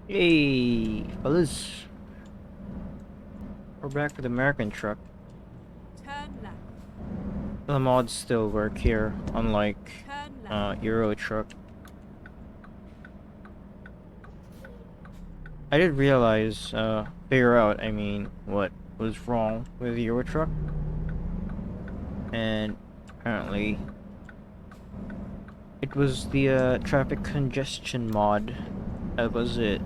Hey, fellas. We're back with American truck. Turn left. The mods still work here, unlike Turn left. Euro truck. I did realize, figure out, I mean, what was wrong with Euro truck. And apparently, it was the traffic congestion mod. That was it.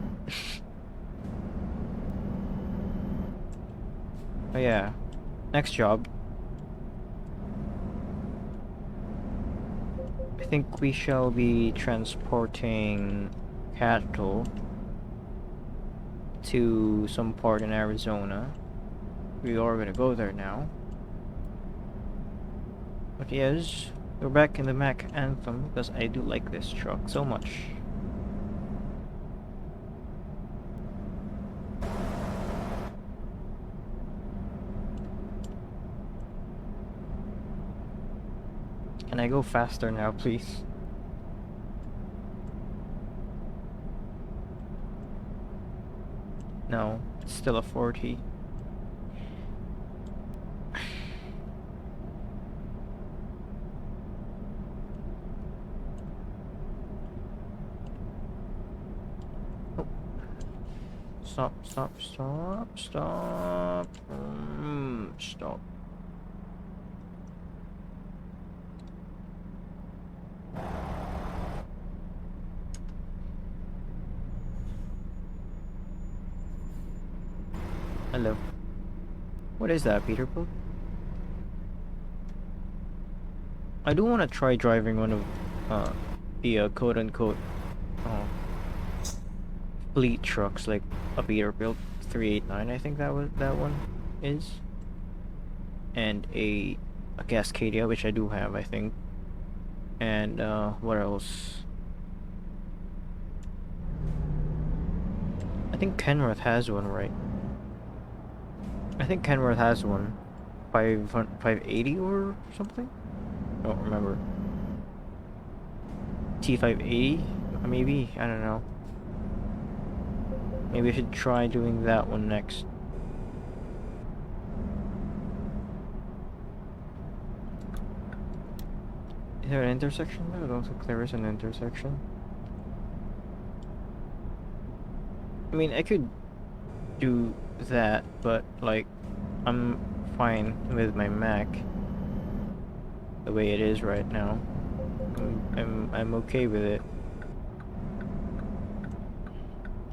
Oh yeah. Next job. I think we shall be transporting cattle to some part in Arizona. We are gonna go there now. But yes, we're back in the Mac Anthem because I do like this truck so much. Can I go faster now, please? No, it's still a 40. Oh. Stop, stop, stop, stop. Stop. Hello. What is that, Peterbilt? I do want to try driving one of the quote-unquote fleet trucks, like a Peterbilt 389. I think that one is, and a Cascadia, which I do have, I think. And what else? I think Kenworth has one, right? I think Kenworth has one. 580 or something? I don't remember. T580? Maybe? I don't know. Maybe I should try doing that one next. Is there an intersection there? I don't think there is an intersection. I mean, I could do that, but like, I'm fine with my Mac the way it is right now. I'm okay with it.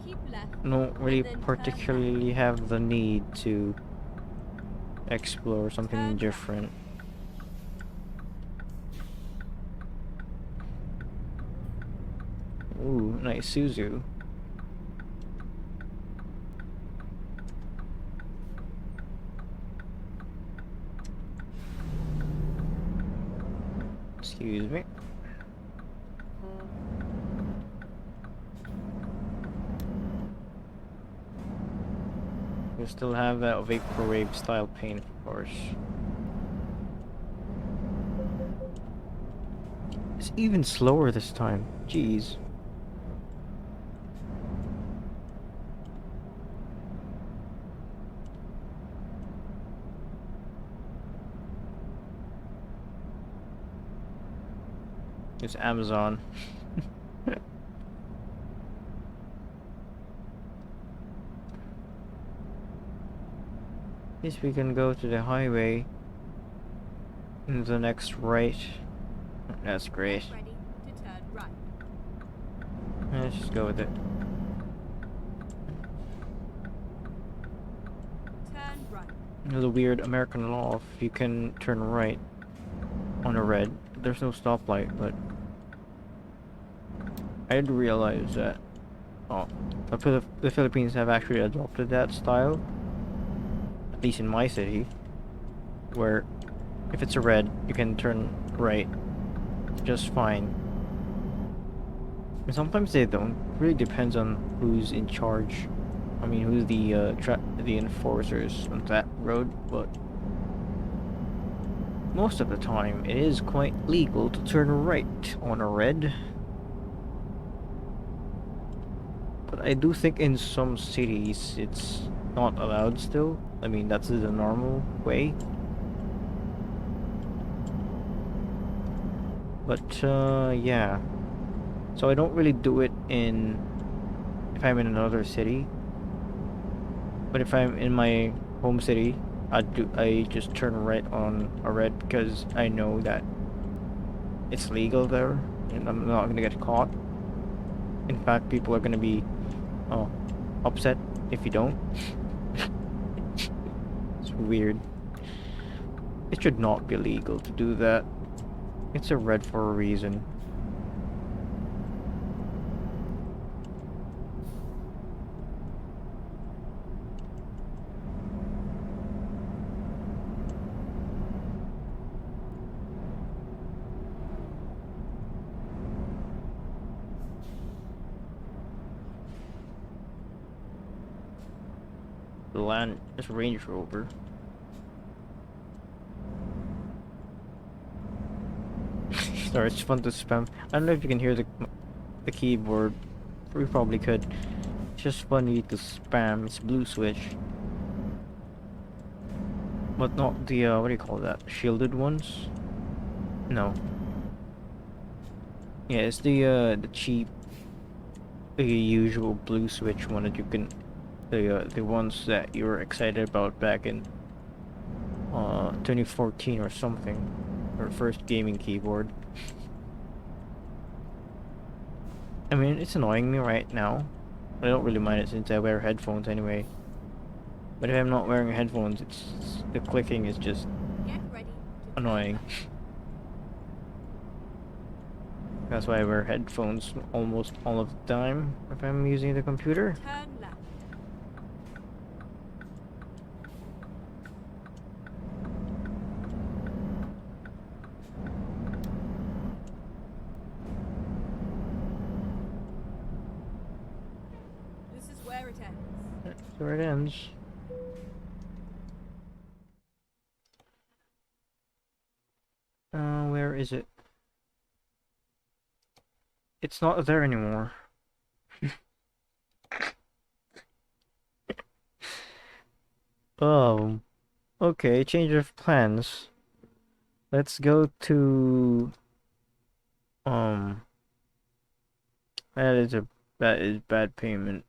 Keep left. Don't really And then particularly have the need to explore something Turn left. different. Ooh, nice Suzu. Excuse me. We still have that vaporwave style paint, of course. It's even slower this time. Jeez. It's Amazon. At least we can go to the highway in the next right. That's great. ready to turn right. Let's just go with it. Turn right. There's a weird American law if you can turn right on a red. There's no stoplight, but I did realize that the Philippines have actually adopted that style, at least in my city, where if it's a red, you can turn right just fine. And sometimes they don't. It really depends on who's in charge. I mean, who's the enforcers on that road, but most of the time it is quite legal to turn right on a red. But I do think in some cities it's not allowed still. I mean, that's the normal way. But yeah. So I don't really do it if I'm in another city. But if I'm in my home city, I just turn right on a red because I know that it's legal there and I'm not gonna get caught. In fact, people are gonna be upset if you don't. It's weird. It should not be legal to do that. It's a red for a reason. The land is Range Rover. Sorry, it's fun to spam. I don't know if you can hear the keyboard. We probably could. It's just funny to spam. It's blue switch, but not the what do you call that? Shielded ones? No. Yeah, it's the cheap, the usual blue switch one that you can, the ones that you were excited about back in 2014 or something, or first gaming keyboard. I mean, it's annoying me right now. I don't really mind it since I wear headphones anyway. But if I'm not wearing headphones, the clicking is just Get ready to annoying. That's why I wear headphones almost all of the time if I'm using the computer. turn left. This is where it ends. That's where it ends. Where is it? It's not there anymore. Oh, okay, change of plans. Let's go to that is bad payment.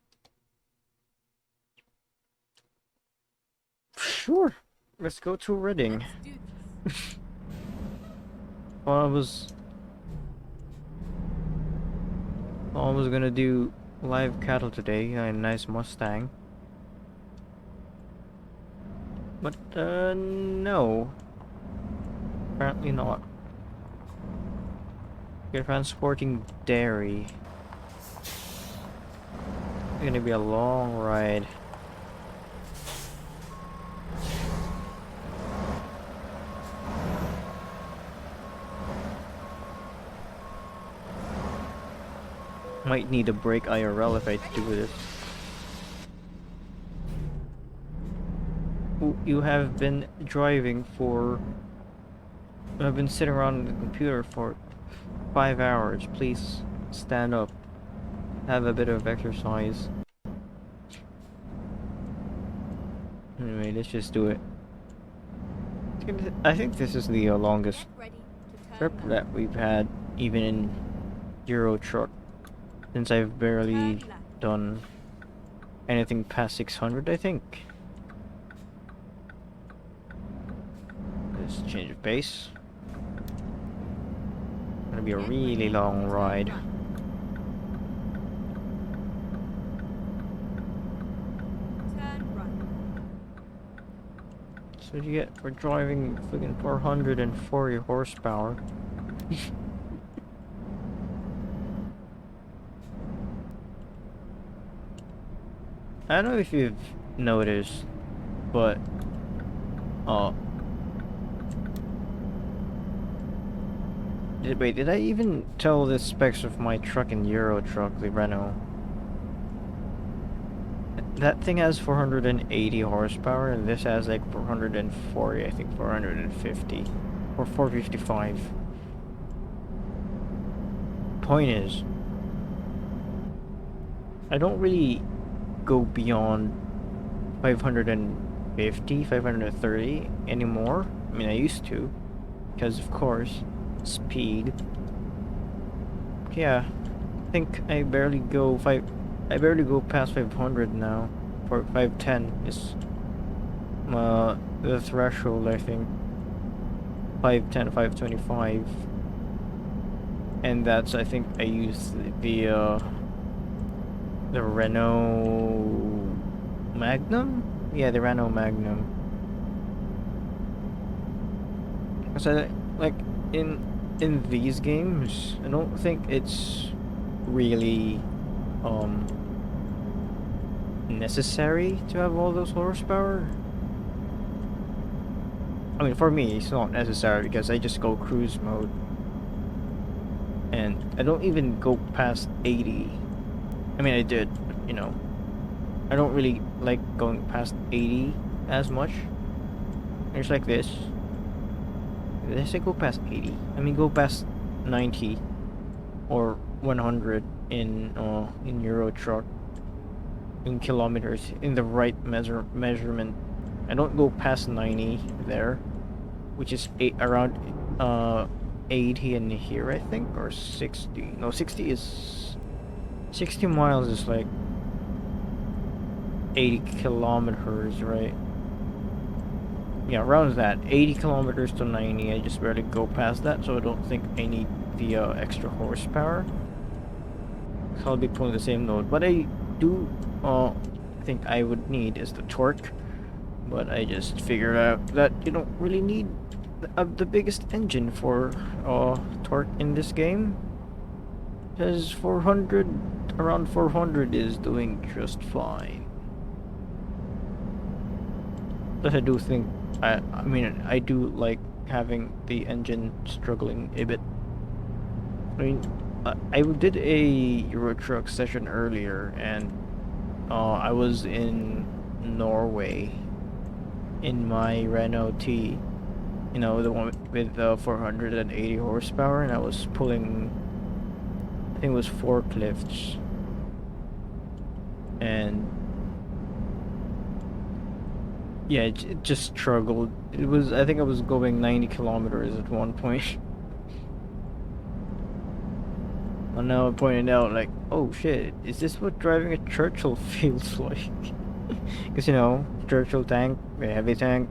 Sure. Let's go to Reading. Let's do this. Well, I was gonna do live cattle today, a nice Mustang. But no. Apparently not. You're transporting dairy. It's gonna be a long ride. Might need a break IRL if I do this. You have been driving for... You have been sitting around the computer for 5 hours. Please stand up. Have a bit of exercise. Anyway, let's just do it. I think this is the longest Get ready to turn trip left. that we've had, even in Euro Truck, since I've barely Turn left. done anything past 600, I think. Just change of pace. Gonna be a Get really ready long to turn ride. right. Turn right. So you get for driving freaking 440 horsepower. I don't know if you've noticed, but wait, did I even tell the specs of my truck in Euro Truck, the Renault? That thing has 480 horsepower, and this has like 440, I think 450, or 455. Point is, I don't really go beyond 550, 530 anymore. I mean, I used to, because of course, speed. Yeah, I think I barely go past 500 now. For 510 is the threshold, I think. 510, 525. And that's, I think, I use the Renault Magnum? Yeah, the Renault Magnum. So, like, in these games, I don't think it's really um necessary to have all those horsepower. I mean, for me, it's not necessary because I just go cruise mode, and I don't even go past 80. I mean, I did, but, you know, I don't really like going past 80 as much. It's like this. Did I say go past 80? I mean, go past 90 or 100 in Euro truck, in kilometers, in the right measurement. I don't go past 90 there, which is around 80 in here, I think, or 60. No, 60 miles is like 80 kilometers, right? Yeah, around that. 80 kilometers to 90. I just barely go past that, so I don't think I need the extra horsepower. So I'll be pulling the same load. What I do think I would need is the torque. But I just figured out that you don't really need the biggest engine for torque in this game. Because 400, around 400 is doing just fine. But I do think, I mean, I do like having the engine struggling a bit. I mean, I did a Euro Truck session earlier, and I was in Norway in my Renault T, you know, the one with the 480 horsepower, and I was pulling, I think it was forklifts, and yeah, it just struggled. It was, I think I was going 90 kilometers at one point. And now I'm pointing out, like, oh shit, is this what driving a Churchill feels like? Because, you know, Churchill tank, a heavy tank.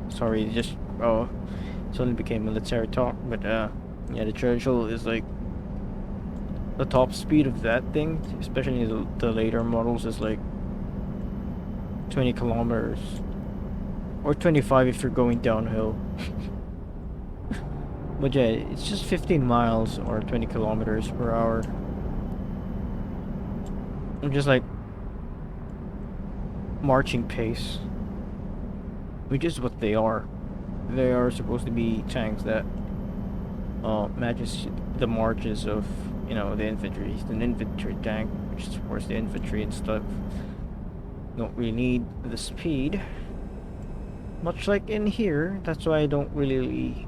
Sorry, just, oh, suddenly became military talk, but, yeah, the Churchill is like, the top speed of that thing, especially the later models, is like 20 kilometers. Or 25 if you're going downhill. But yeah, it's just 15 miles or 20 kilometers per hour. I'm just like marching pace, which is what they are. They are supposed to be tanks that matches the marches of, you know, the infantry. It's an infantry tank, which supports the infantry and stuff. Don't really need the speed, much like in here. That's why I don't really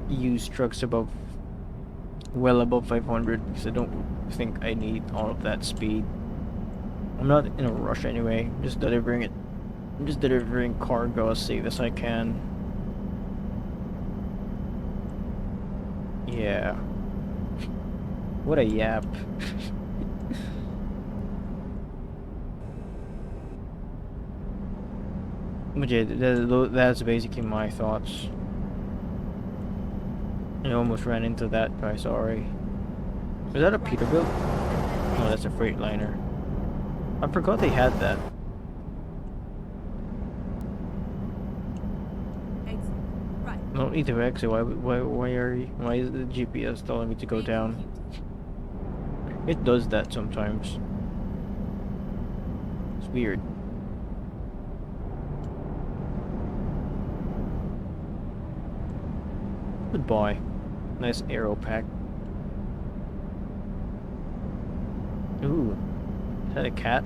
use trucks well above 500, because I don't think I need all of that speed. I'm not in a rush anyway. I'm just delivering cargo as safe as I can. Yeah. What a yap. But yeah, that's basically my thoughts. I almost ran into that guy, sorry. Was that a Peterbilt? No, that's a Freightliner. I forgot they had that. Exit. Right. No need to exit. Why is the GPS telling me to go down? It does that sometimes. It's weird. Goodbye. Nice aero pack. Ooh. Is that a cat?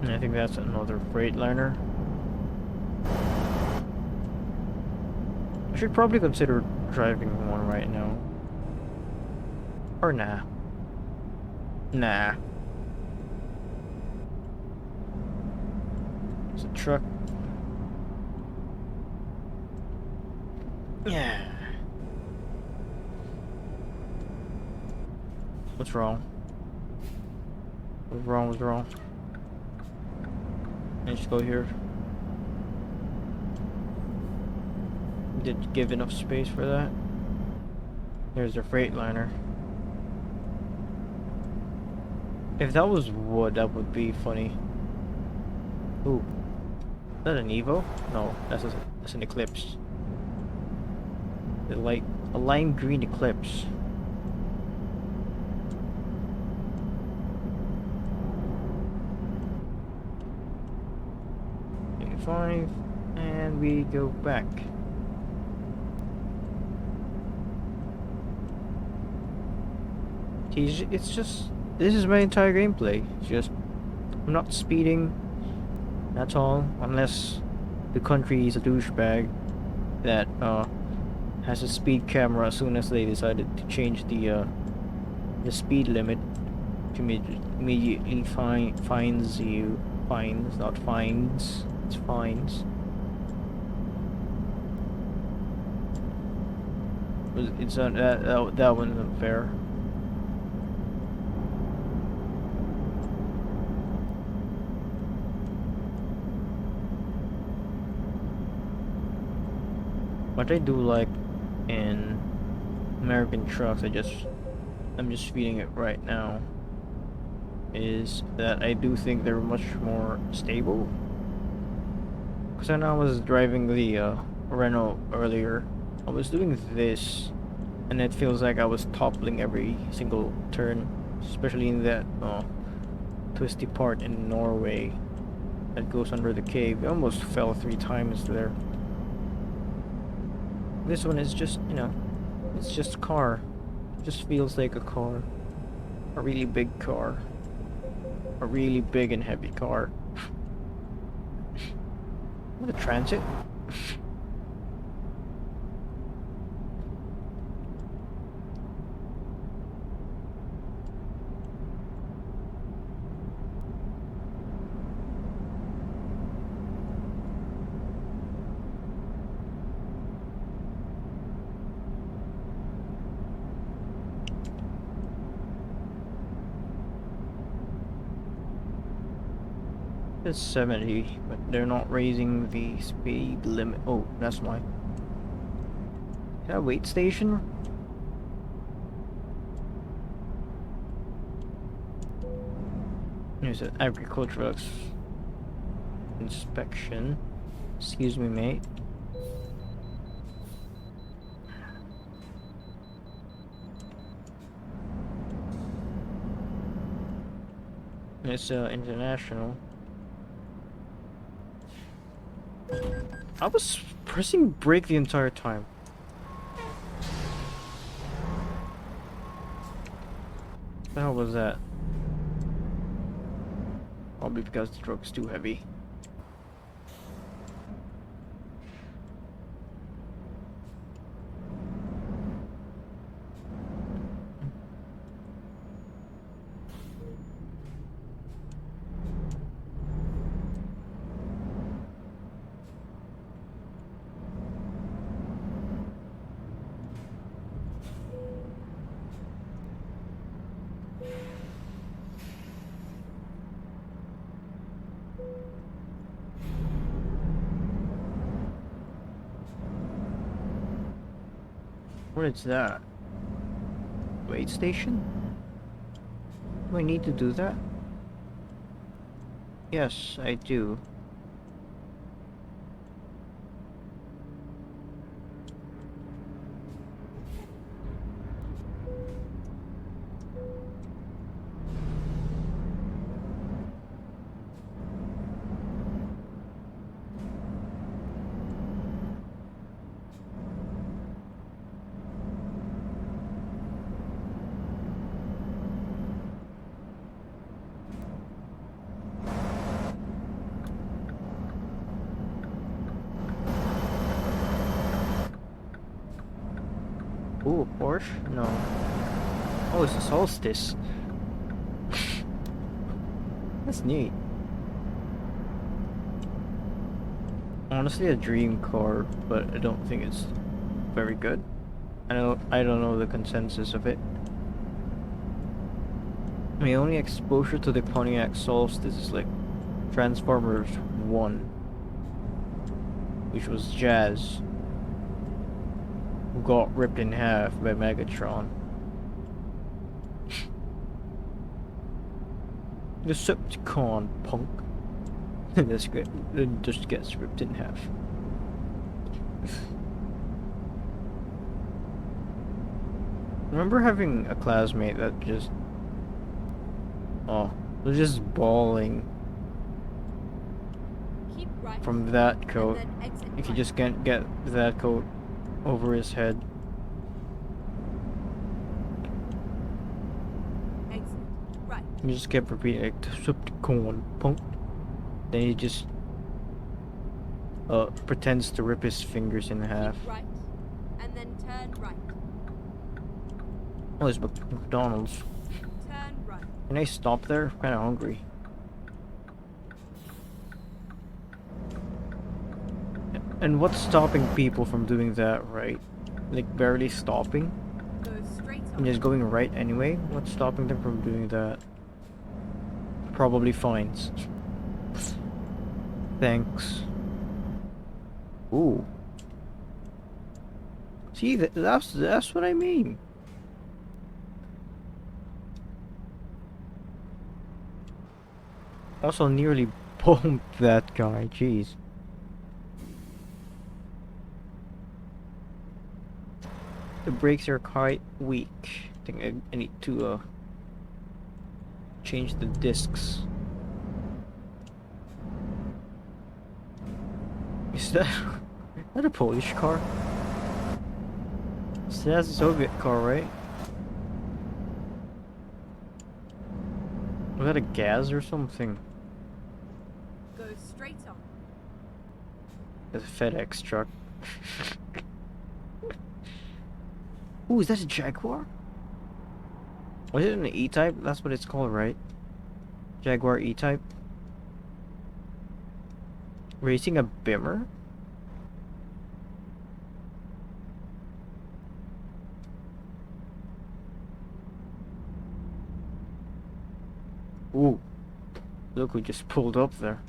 And I think that's another Freightliner. I should probably consider driving one right now. Or nah. Nah. It's a truck. Yeah. What's wrong? What's wrong? What's wrong? Let's just go here. Did you give enough space for that? There's a Freightliner. If that was wood, that would be funny. Ooh. Is that an Evo? No, that's an Eclipse. Like a lime green Eclipse. Five, and we go back. It's just, this is my entire gameplay. It's just, I'm not speeding. That's all, unless the country is a douchebag that has a speed camera as soon as they decided to change the speed limit. To immediately fines you. Fines, not fines. It's fines. It's that one's unfair. What I do like in American trucks, I'm just feeling it right now, is that I do think they're much more stable. Because when I was driving the Renault earlier, I was doing this, and it feels like I was toppling every single turn, especially in that twisty part in Norway that goes under the cave. I almost fell 3 times there. This one is just, you know, it's just a car. It just feels like a car. A really big car. A really big and heavy car. What a transit. It's 70, but they're not raising the speed limit. Oh, that's why. Is that a wait station? There's an agricultural inspection. Excuse me, mate. It's international. I was pressing brake the entire time. What the hell was that? Probably because the truck's too heavy. What is that? Wait station? Do I need to do that? Yes, I do. Ooh, Porsche? No. Oh, it's a solstice. That's neat. Honestly, a dream car, but I don't think it's very good. I don't know the consensus of it. My only exposure to the Pontiac Solstice is like Transformers 1, which was Jazz, who got ripped in half by Megatron. Decepticon punk. That's good. It just gets ripped in half. Remember having a classmate that just was just bawling Keep right. from that And coat. then exit If he right. just can't get that coat over his head. Exit right. He just kept repeating like Decepticon punk. Then he just pretends to rip his fingers in half. Keep right. And then turn right. Oh, it's McDonald's. Turn right. Can I stop there? I'm kinda hungry. And what's stopping people from doing that, right? Like barely stopping? Go straight And on. just going right anyway? What's stopping them from doing that? Probably fines. Thanks. Ooh. See, that's what I mean. Also nearly bumped that guy, jeez. The brakes are quite weak. I think I need to change the discs. Is that is that a Polish car? That's a Soviet car, right? Was that a gas or something? Go straight on. It's a FedEx truck. Ooh, is that a Jaguar? Was it an E-Type? That's what it's called, right? Jaguar E-Type? Racing a Bimmer? Ooh. Look who just pulled up there.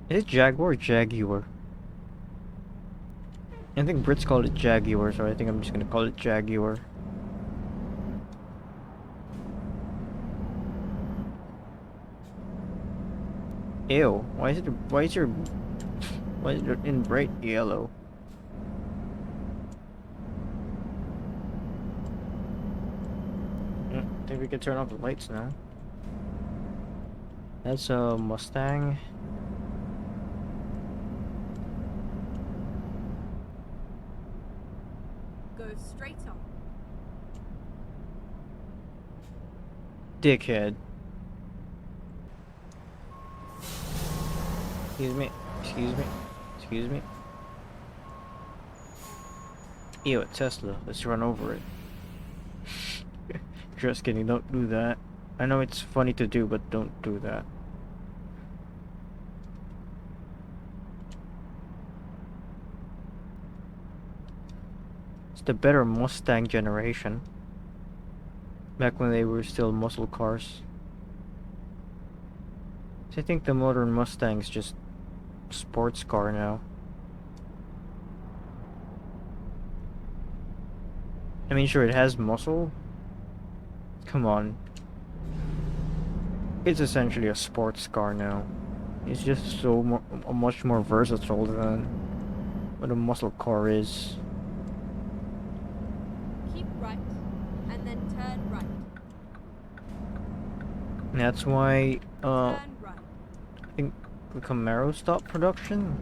Is it Jaguar or Jaguar? I think Brits call it Jaguar, so I think I'm just gonna call it Jaguar. Ew, why is it in bright yellow? I think we can turn off the lights now. That's a Mustang. Go straight on. Dickhead. Excuse me. Excuse me. Excuse me. Ew, a Tesla. Let's run over it. Just kidding, don't do that. I know it's funny to do, but don't do that. It's the better Mustang generation. Back when they were still muscle cars. So I think the modern Mustang's just sports car now. I mean, sure, it has muscle. Come on. It's essentially a sports car now. It's just so much more versatile than what a muscle car is. Keep right. And then turn right. And that's why, Turn right. I think the Camaro stopped production.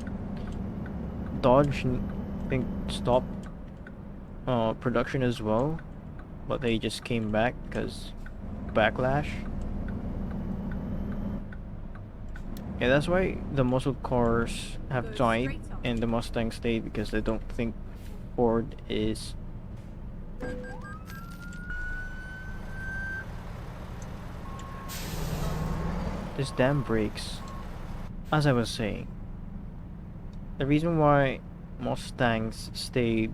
Dodge, I think, stopped production as well, but they just came back because backlash. Yeah, that's why the muscle cars have Go died straight on. and the Mustang stayed, because they don't think Ford is. This damn brakes. As I was saying, the reason why Mustangs stayed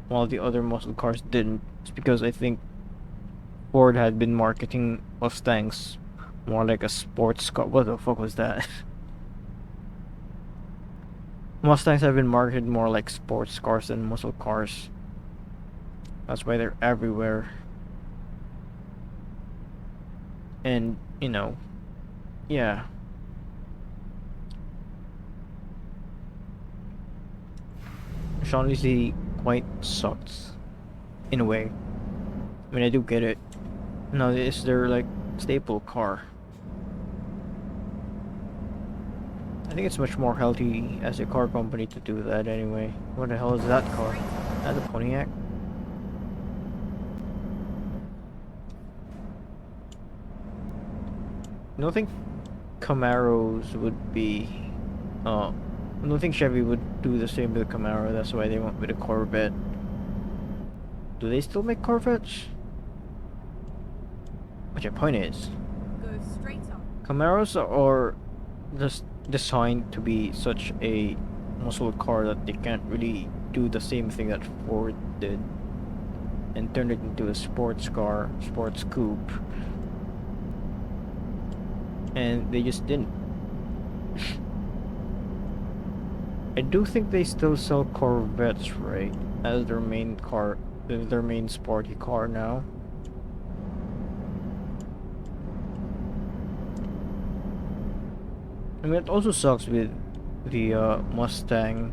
while the other muscle cars didn't is because I think Ford had been marketing Mustangs more like a sports car. What the fuck was that? Mustangs have been marketed more like sports cars than muscle cars. That's why they're everywhere. And, yeah. Sean Weasley quite sucks. In a way. I mean, I do get it. No, it's their, like, staple car. I think it's much more healthy as a car company to do that anyway. What the hell is that car? Is that a Pontiac? I don't think Camaros would be... I don't think Chevy would do the same with the Camaro. That's why they went with a Corvette. Do they still make Corvettes? Which your point is, Go straight on. Camaros are just designed to be such a muscle car that they can't really do the same thing that Ford did and turn it into a sports car, sports coupe. And they just didn't. I do think they still sell Corvettes, right? As their main car, their main sporty car now. I mean, it also sucks with the Mustang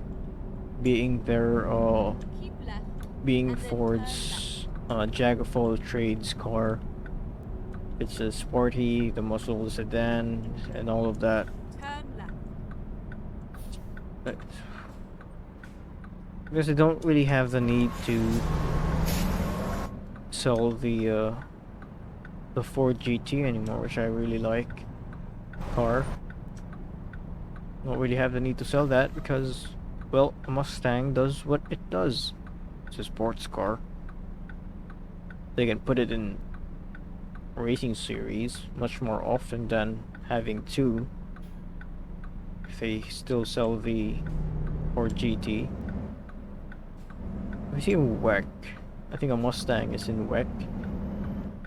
being their Keep left. being and then Ford's jack of all trades car. It's a sporty, the muscle sedan, and all of that. Turn left. But because they don't really have the need to sell the Ford GT anymore, which I really like. Car. Don't really have the need to sell that because, well, a Mustang does what it does. It's a sports car. They can put it in racing series much more often than having two. If they still sell the Ford GT. We see in WEC. I think a Mustang is in WEC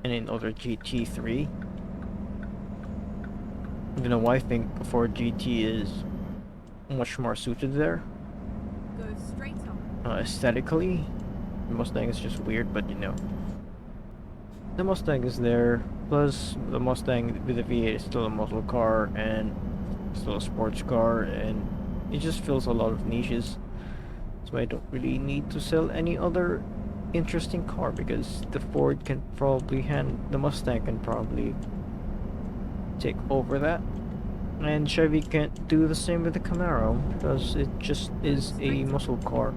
and in other GT3. Even though I think a Ford GT is much more suited there. Go straight on. Aesthetically, the Mustang is just weird, but the Mustang is there. Plus, the Mustang with the V8 is still a muscle car and still a sports car, and it just fills a lot of niches. So I don't really need to sell any other interesting car because the Ford can probably the Mustang can probably take over that. And Chevy can't do the same with the Camaro because it just is a muscle car.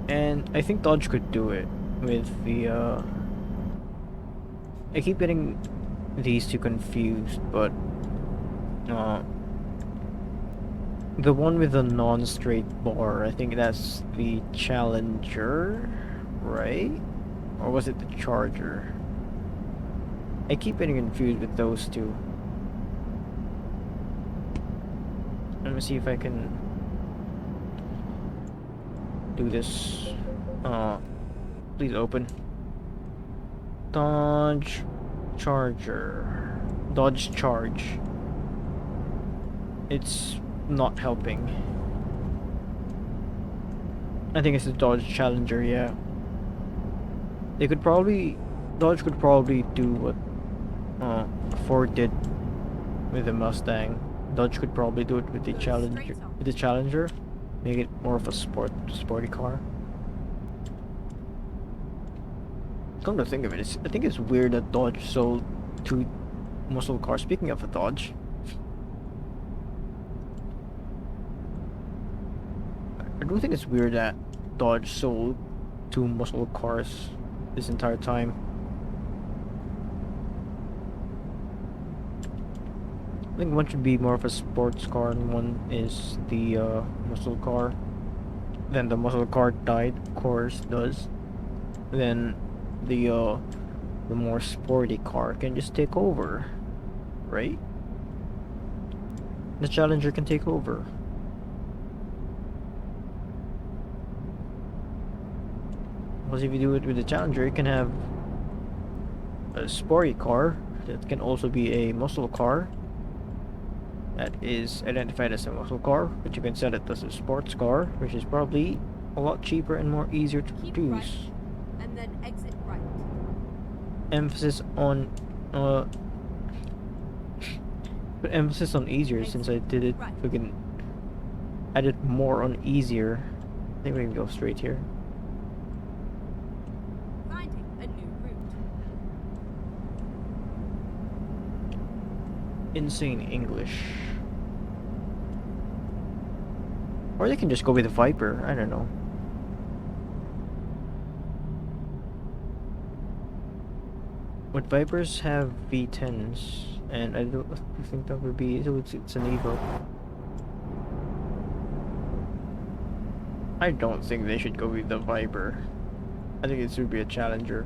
And I think Dodge could do it with the I keep getting these two confused, but the one with the non-straight bar, I think that's the Challenger, right? Or was it the Charger? I keep getting confused with those two. Let me see if I can do this. Please open. Dodge Charger. Dodge Charge. It's not helping. I think it's the Dodge Challenger, yeah. Dodge could probably do what Ford did with the Mustang. Dodge could probably do it with the Challenger. Make it more of a sporty car. Come to think of it, I think it's weird that Dodge sold two muscle cars. Speaking of a Dodge, I do think it's weird that Dodge sold two muscle cars this entire time. I think one should be more of a sports car, and one is the muscle car. Then the muscle car died, of course, does. Then the more sporty car can just take over, right? The Challenger can take over. Because if you do it with the Challenger, you can have a sporty car that can also be a muscle car that is identified as a muscle car, but you can set it as a sports car, which is probably a lot cheaper and more easier to Keep produce. right, and then exit right. Emphasis on but emphasis on easier, since I did it Right. freaking added more on easier. I think we can go straight here. Finding a new route. Insane English. Or they can just go with the Viper, I don't know. Would Vipers have V10s? And I don't think that would be, so it's an Evo. I don't think they should go with the Viper. I think it should be a Challenger.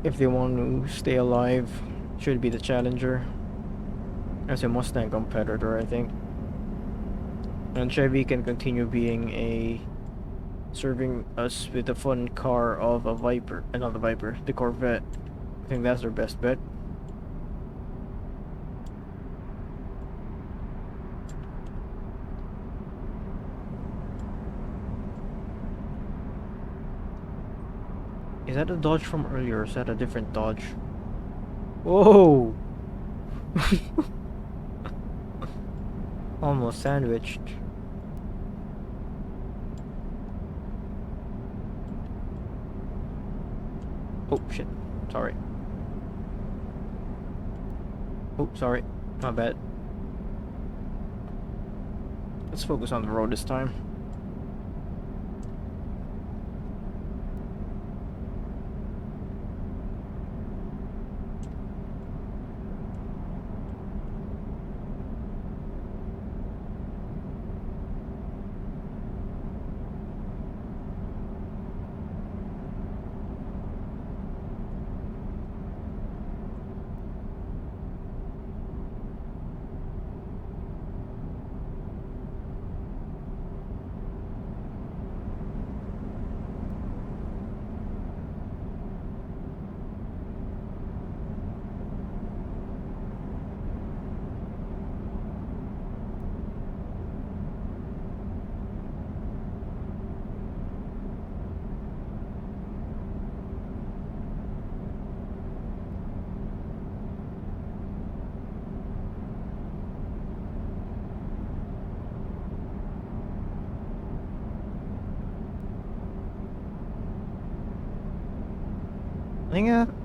If they want to stay alive, it should be the Challenger. As a Mustang competitor, I think. And Chevy can continue being serving us with the fun car of a Viper, not the Viper, the Corvette. I think that's their best bet. Is that a Dodge from earlier, or is that a different Dodge? Whoa! Almost sandwiched. Oh shit, sorry. Oh, sorry, my bad. Let's focus on the road this time.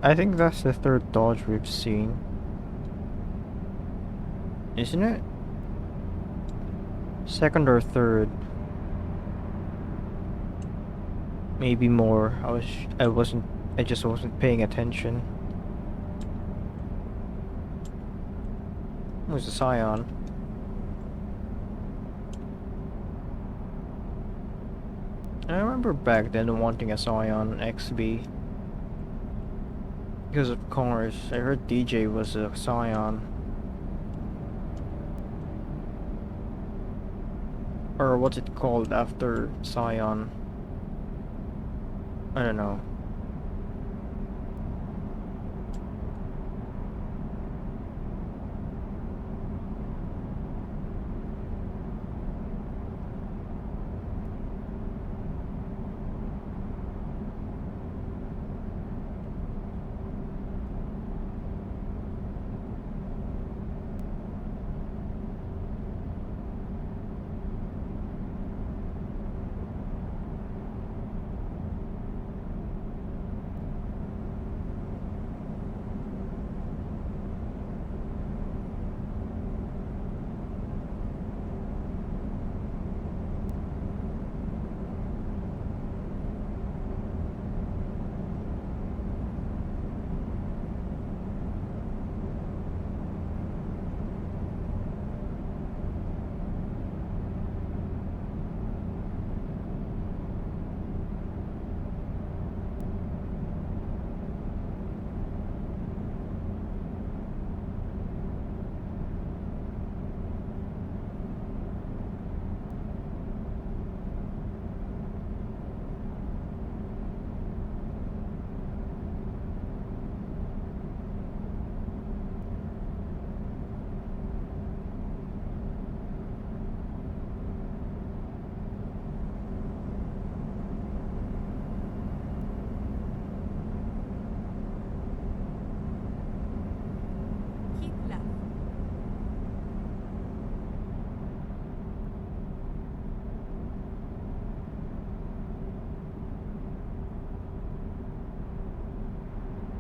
I think that's the third Dodge we've seen. Isn't it? Second or third. Maybe more. I just wasn't paying attention. It was a Scion. I remember back then wanting a Scion XB. Because of cars. I heard DJ was a Scion. Or what's it called after Scion? I don't know.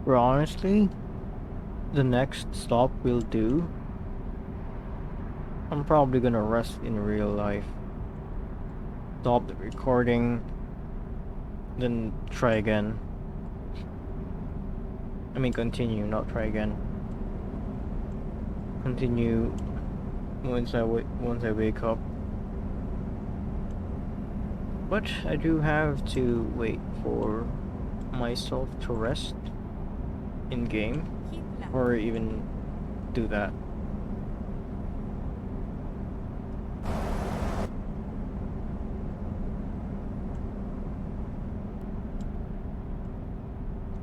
Well, honestly, the next stop we'll do, I'm probably gonna rest in real life. Stop the recording, then try again. I mean, continue, not try again. Continue once I wake up. But I do have to wait for myself to rest in game, Keep left. or even do that.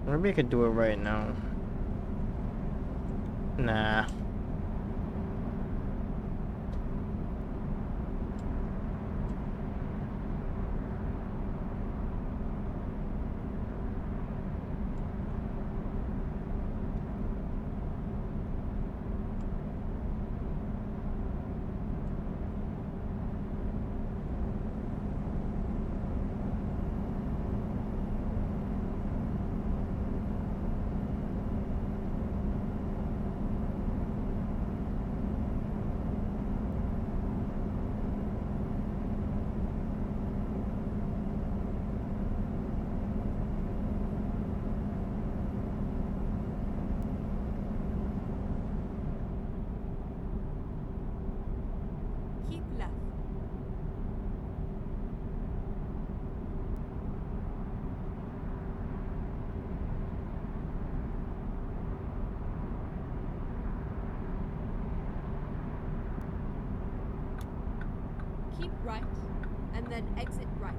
Maybe I could do it right now. Nah. Keep left. Keep right, and then exit right.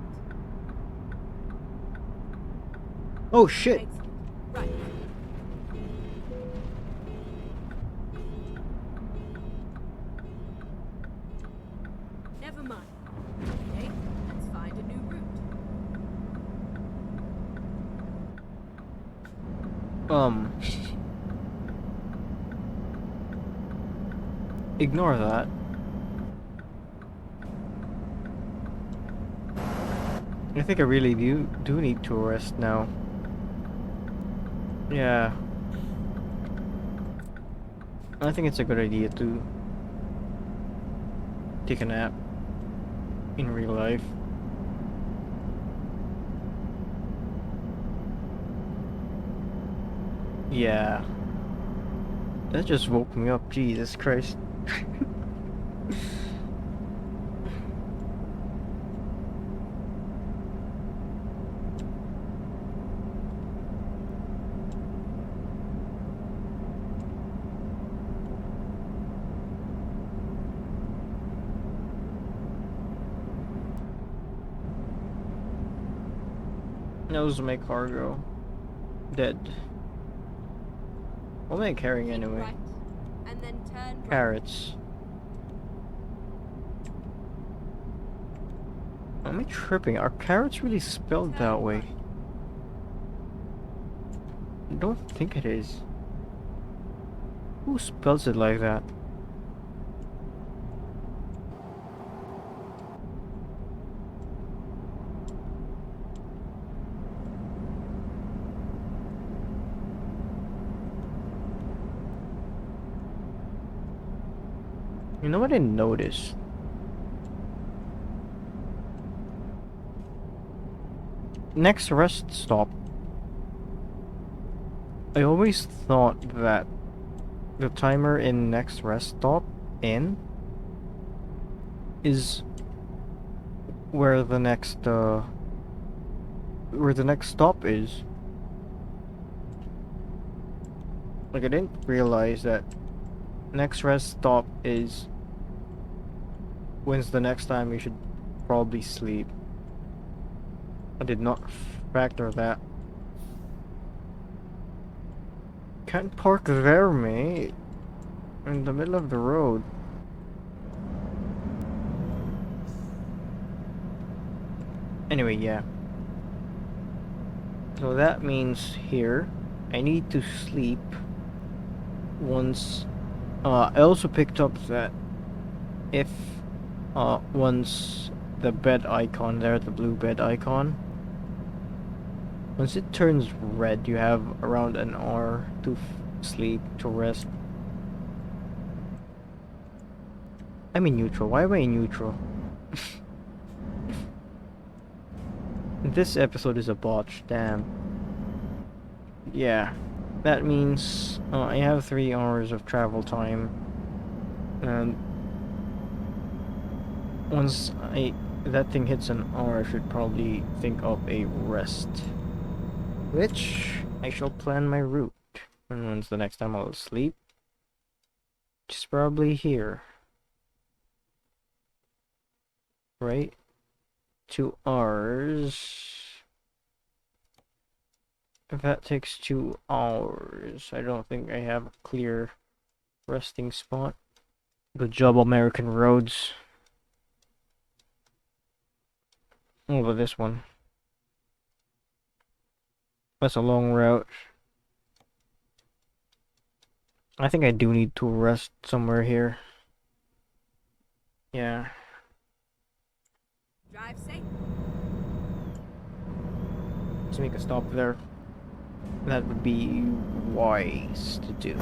Oh shit! Exit right. Never mind. Okay, let's find a new route. Ignore that. I think I really do need to rest now. Yeah. I think it's a good idea to take a nap in real life. Yeah. That just woke me up, Jesus Christ. That was my cargo. Dead. What am I carrying Keep anyway? right, and then turn right. Carrots. Am I tripping? Are carrots really spelled that Turn way? right. I don't think it is. Who spells it like that? You know what I noticed? Next rest stop. I always thought that the timer in next rest stop in is where the next stop is. Like I didn't realize that next rest stop is when's the next time you should probably sleep. I did not factor that. Can't park there, mate. In the middle of the road. Anyway, yeah. So that means here, I need to sleep once. I also picked up that if once the bed icon there, the blue bed icon, Once it turns red, you have around an hour to sleep, to rest. I'm in neutral. Why am I in neutral? This episode is a botch, damn. Yeah, that means I have 3 hours of travel time. And once that thing hits an hour, I should probably think of a rest. Which I shall plan my route. And when's the next time I'll sleep? Just probably here. Right? 2 hours. If that takes 2 hours, I don't think I have a clear resting spot. Good job, American roads. Oh, but this one. That's a long route. I think I do need to rest somewhere here. Yeah. Drive safe. Let's make a stop there. That would be wise to do.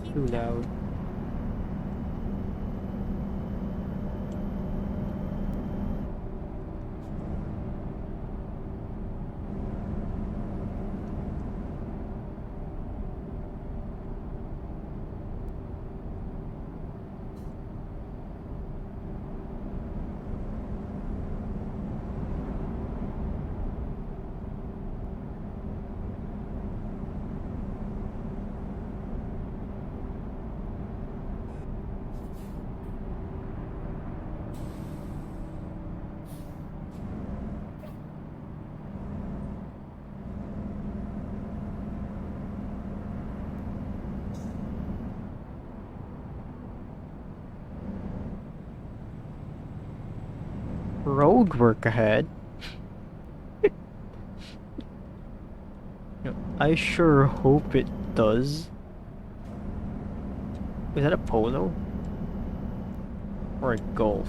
Keep Too down. loud. Road work ahead. I sure hope it does. Is that a polo? Or a golf?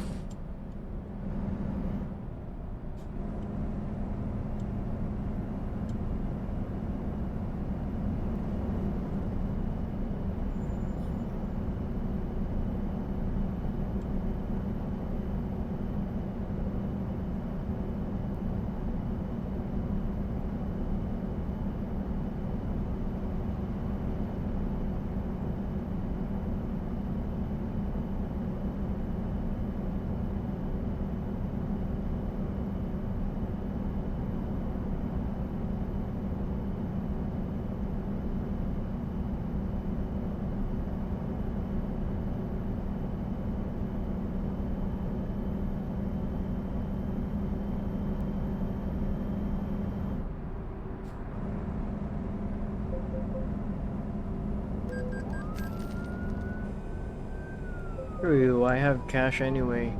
True, I have cash anyway.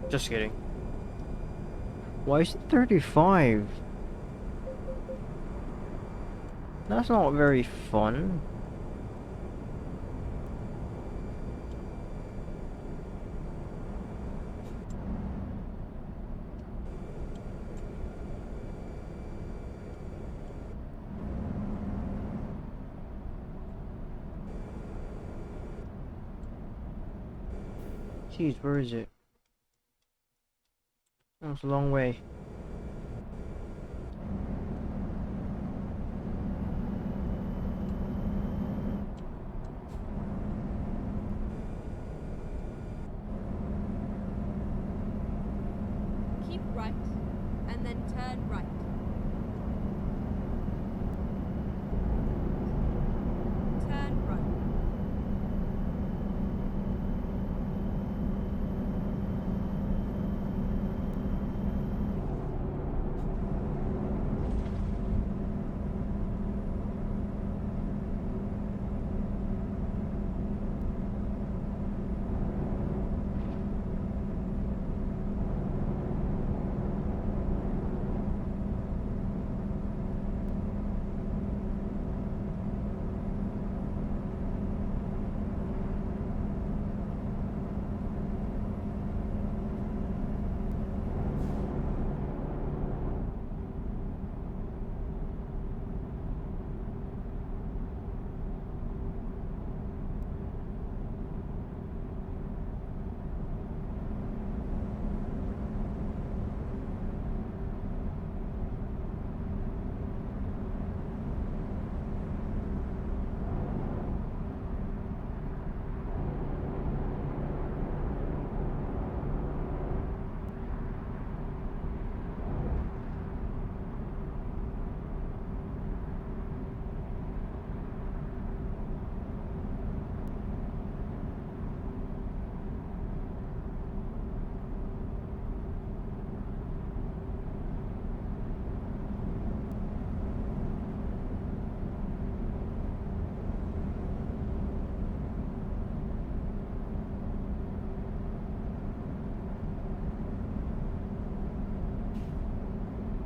Just kidding. Why is it 35? That's not very fun. Jeez, where is it? Oh, it's a long way. Keep right, and then turn right.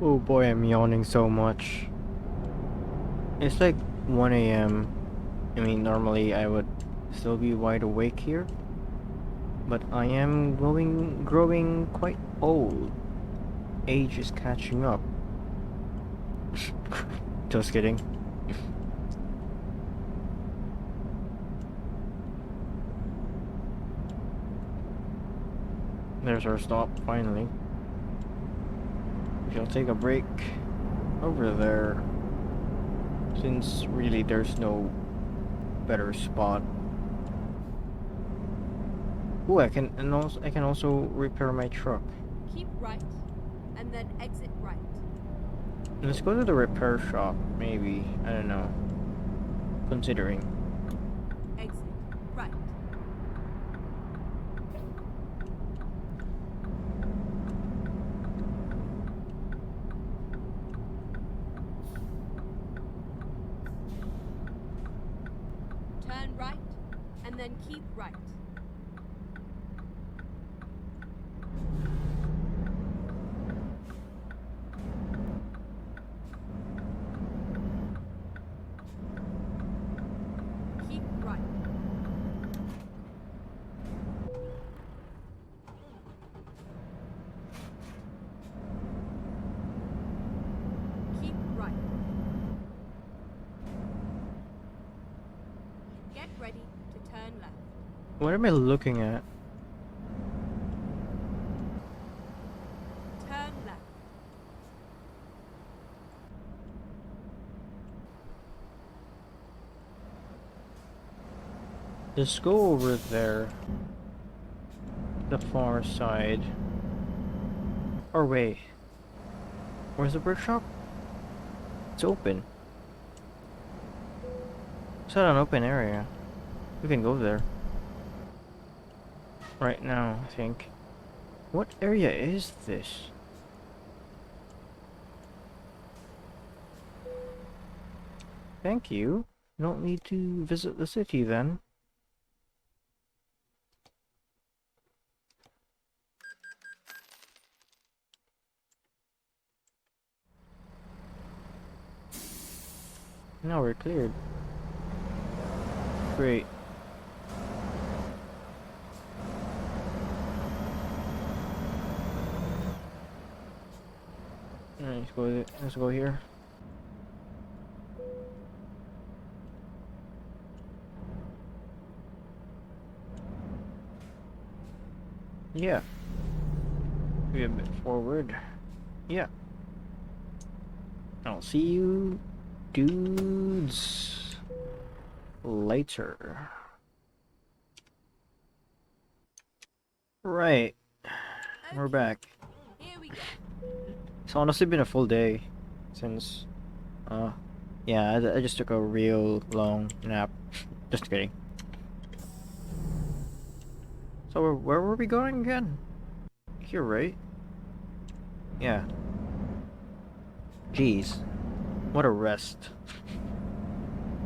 Oh boy, I'm yawning so much. It's like 1 a.m. I mean, normally I would still be wide awake here, but I am growing quite old. Age is catching up. Just kidding. There's our stop, finally. We shall take a break over there, since really there's no better spot. Ooh, I can also repair my truck. Keep right, and then exit right. Let's go to the repair shop, maybe. I don't know. Considering. Exit right. Turn right, and then keep right. Keep right. Keep right. Get ready to turn left. What am I looking at? Turn left. Let's go over there. The far side. Or wait. Where's the brick shop? It's open. It's not an open area. We can go there. Right now, I think. What area is this? Thank you. You don't need to visit the city then. Now we're cleared. Great. Alright, let's go here. Yeah. Be a bit forward. Yeah. I'll see you dudes later. Right. We're Okay, back. here we go. It's honestly been a full day since yeah, I just took a real long nap. Just kidding. So where were we going again? Here, right? Yeah. Jeez. What a rest.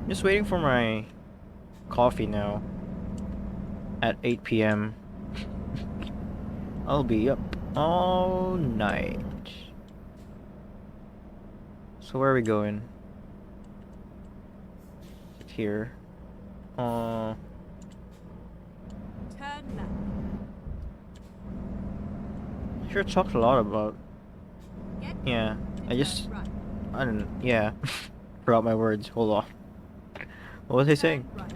Just waiting for my coffee now. At 8 p.m. I'll be up all night. So where are we going? It's here. Turn left. Sure talked a lot about. Get Yeah. ready to I just turn right. I don't. Yeah. Forgot my words. Hold on. What was I saying? Turn right.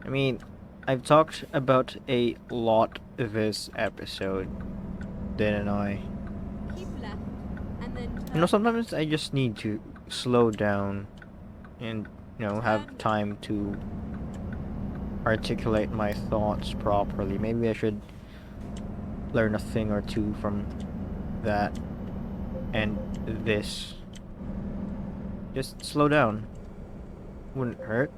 I mean, I've talked about a lot this episode, didn't I? Keep left, and then turn You know, sometimes I just need to slow down and, have time to articulate my thoughts properly. Maybe I should learn a thing or two from that and this. Just slow down. Wouldn't hurt.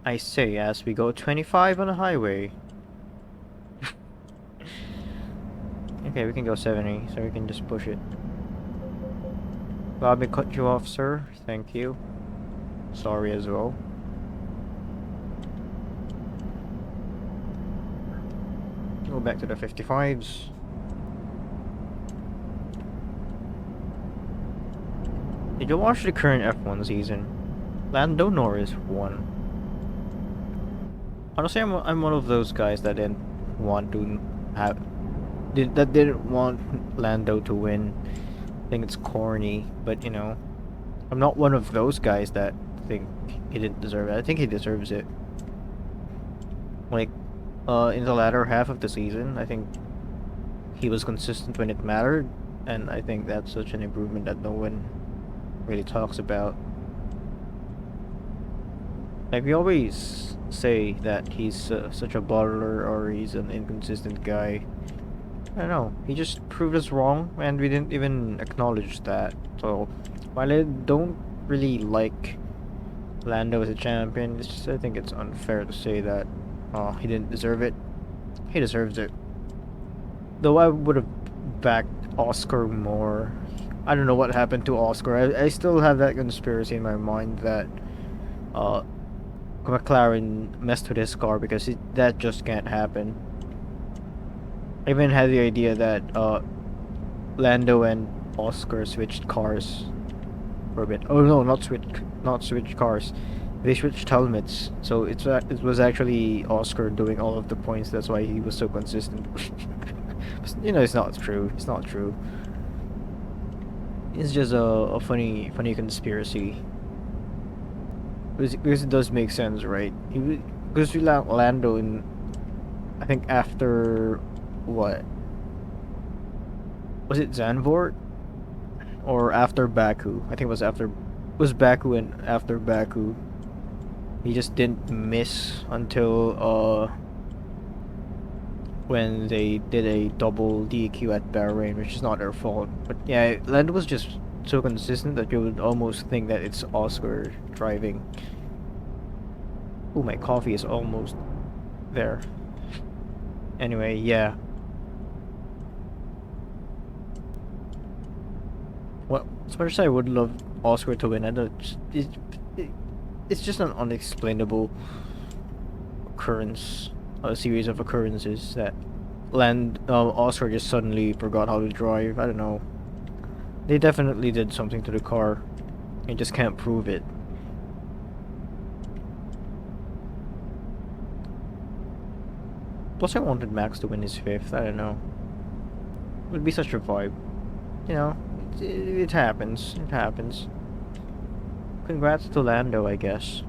I say as we go 25 on the highway. Okay, we can go 70, so we can just push it. Bobby cut you off, sir. Thank you. Sorry as well. Go back to the 55s. Did you watch the current F1 season? Lando Norris won. Honestly, I'm one of those guys that didn't want to have that didn't want Lando to win. I think it's corny, but you know, I'm not one of those guys that think he didn't deserve it. I think he deserves it. Like, in the latter half of the season, I think he was consistent when it mattered, and I think that's such an improvement that no one really talks about. Like, we always say that he's such a bottler or he's an inconsistent guy. I don't know. He just proved us wrong, and we didn't even acknowledge that. So, while I don't really like Lando as a champion, it's just, I think it's unfair to say that he didn't deserve it. He deserves it. Though I would have backed Oscar more. I don't know what happened to Oscar. I still have that conspiracy in my mind that uh, McLaren messed with his car because that just can't happen. I even had the idea that Lando and Oscar switched cars for a bit. Oh no, not switch cars. They switched helmets. So it was actually Oscar doing all of the points. That's why he was so consistent. You know, it's not true. It's not true. It's just a funny conspiracy. Because it does make sense, right? Because we Lando in, I think after what? Was it Zandvoort? Or after Baku? I think it was Baku and after Baku. He just didn't miss until when they did a double DQ at Bahrain, which is not their fault. But yeah, Lando was just so consistent that you would almost think that it's Oscar driving. Oh, my coffee is almost there. Anyway, yeah. Well, as much as I would love Oscar to win, I don't. It's just an unexplainable occurrence, a series of occurrences that Oscar just suddenly forgot how to drive. I don't know. They definitely did something to the car. I just can't prove it. Plus, I wanted Max to win his fifth. I don't know. It would be such a vibe. You know, it happens. It happens. Congrats to Lando, I guess.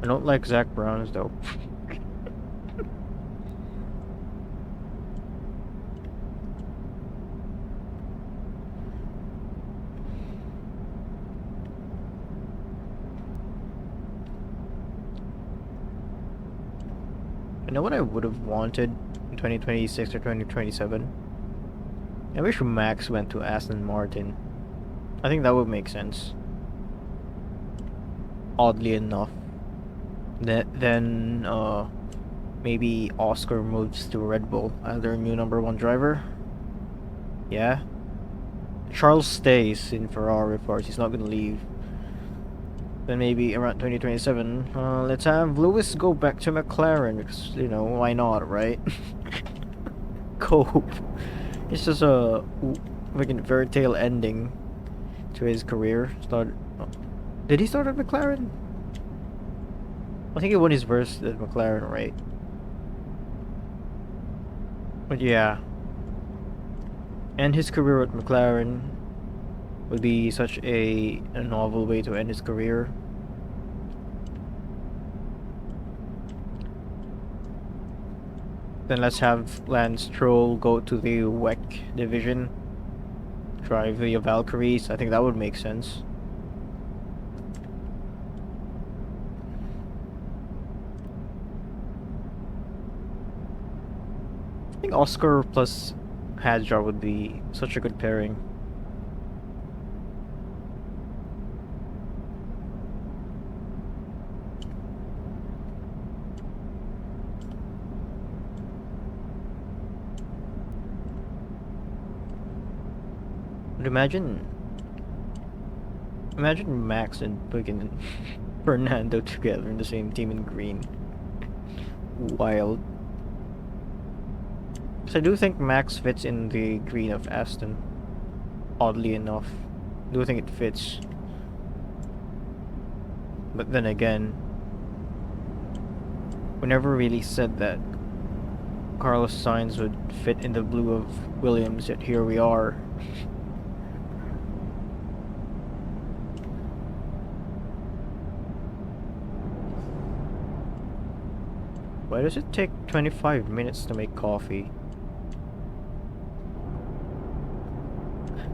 I don't like Zach Brown's though. You know what I would have wanted in 2026 or 2027? I wish Max went to Aston Martin. I think that would make sense. Oddly enough. Then maybe Oscar moves to Red Bull as their new #1 driver. Yeah. Charles stays in Ferrari, of course. He's not gonna leave. Then maybe around 2027, let's have Lewis go back to McLaren because, you know, why not, right? Cope. It's just a freaking fairy tale ending to his career. Did he start at McLaren? I think he won his first at McLaren, right? But yeah. And his career at McLaren would be such a novel way to end his career. Then let's have Lance Stroll go to the WEC division, drive the Valkyries. I think that would make sense. I think Oscar plus Hadjar would be such a good pairing. But imagine Max and freaking Fernando together in the same team in green. Wild. So I do think Max fits in the green of Aston. Oddly enough. I do think it fits. But then again, we never really said that Carlos Sainz would fit in the blue of Williams, yet here we are. Why does it take 25 minutes to make coffee?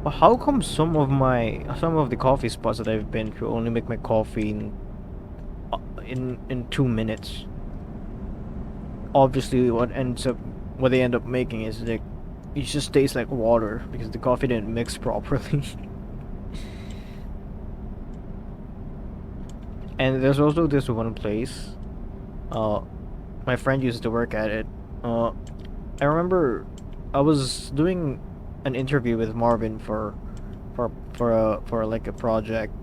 Well, how come some of the coffee spots that I've been to only make my coffee in 2 minutes? Obviously, what they end up making is like it just tastes like water because the coffee didn't mix properly. And there's also this one place. My friend used to work at it. I remember I was doing an interview with Marvin for like a project,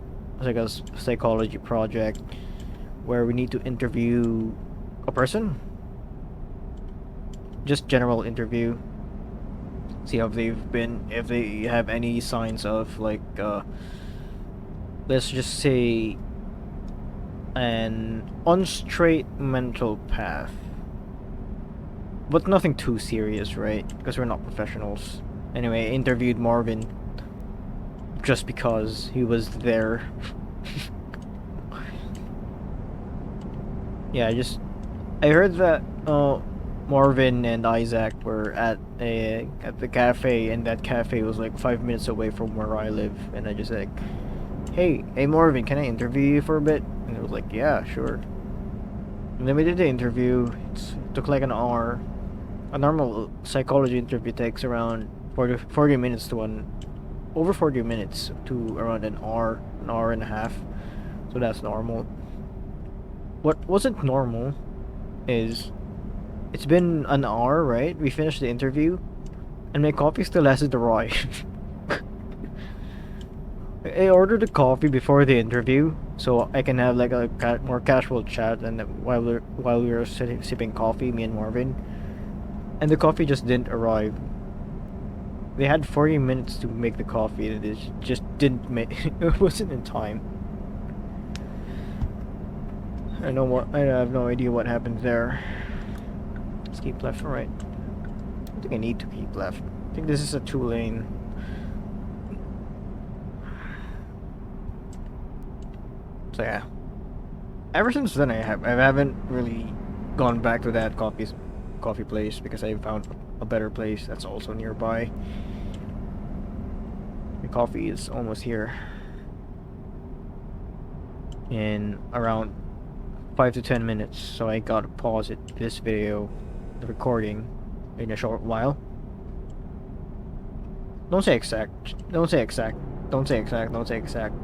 like a psychology project, where we need to interview a person. Just general interview. See how they've been, if they have any signs of like, let's just say, an unstraight mental path. But nothing too serious, right? Because we're not professionals. Anyway, I interviewed Marvin just because he was there. Yeah, I heard that Marvin and Isaac were at the cafe, and that cafe was like 5 minutes away from where I live, and I just like, hey Marvin, can I interview you for a bit? And it was like, yeah, sure. And then we did the interview. It took like an hour. A normal psychology interview takes around 40 minutes to over 40 minutes to around an hour and a half. So that's normal. What wasn't normal is it's been an hour, right? We finished the interview and my coffee still hasn't arrived. I ordered the coffee before the interview so I can have like a more casual chat and while we were sipping coffee, me and Marvin, and the coffee just didn't arrive. They had 40 minutes to make the coffee and it just didn't make it wasn't in time. I have no idea what happened there. Let's keep left or right. I don't think I need to keep left. I think this is a 2-lane. So yeah. Ever since then I haven't really gone back to that coffee place because I found a better place that's also nearby. The coffee is almost here. In around 5 to 10 minutes, so I gotta pause this video, the recording, in a short while. Don't say exact. Don't say exact. Don't say exact. Don't say exact.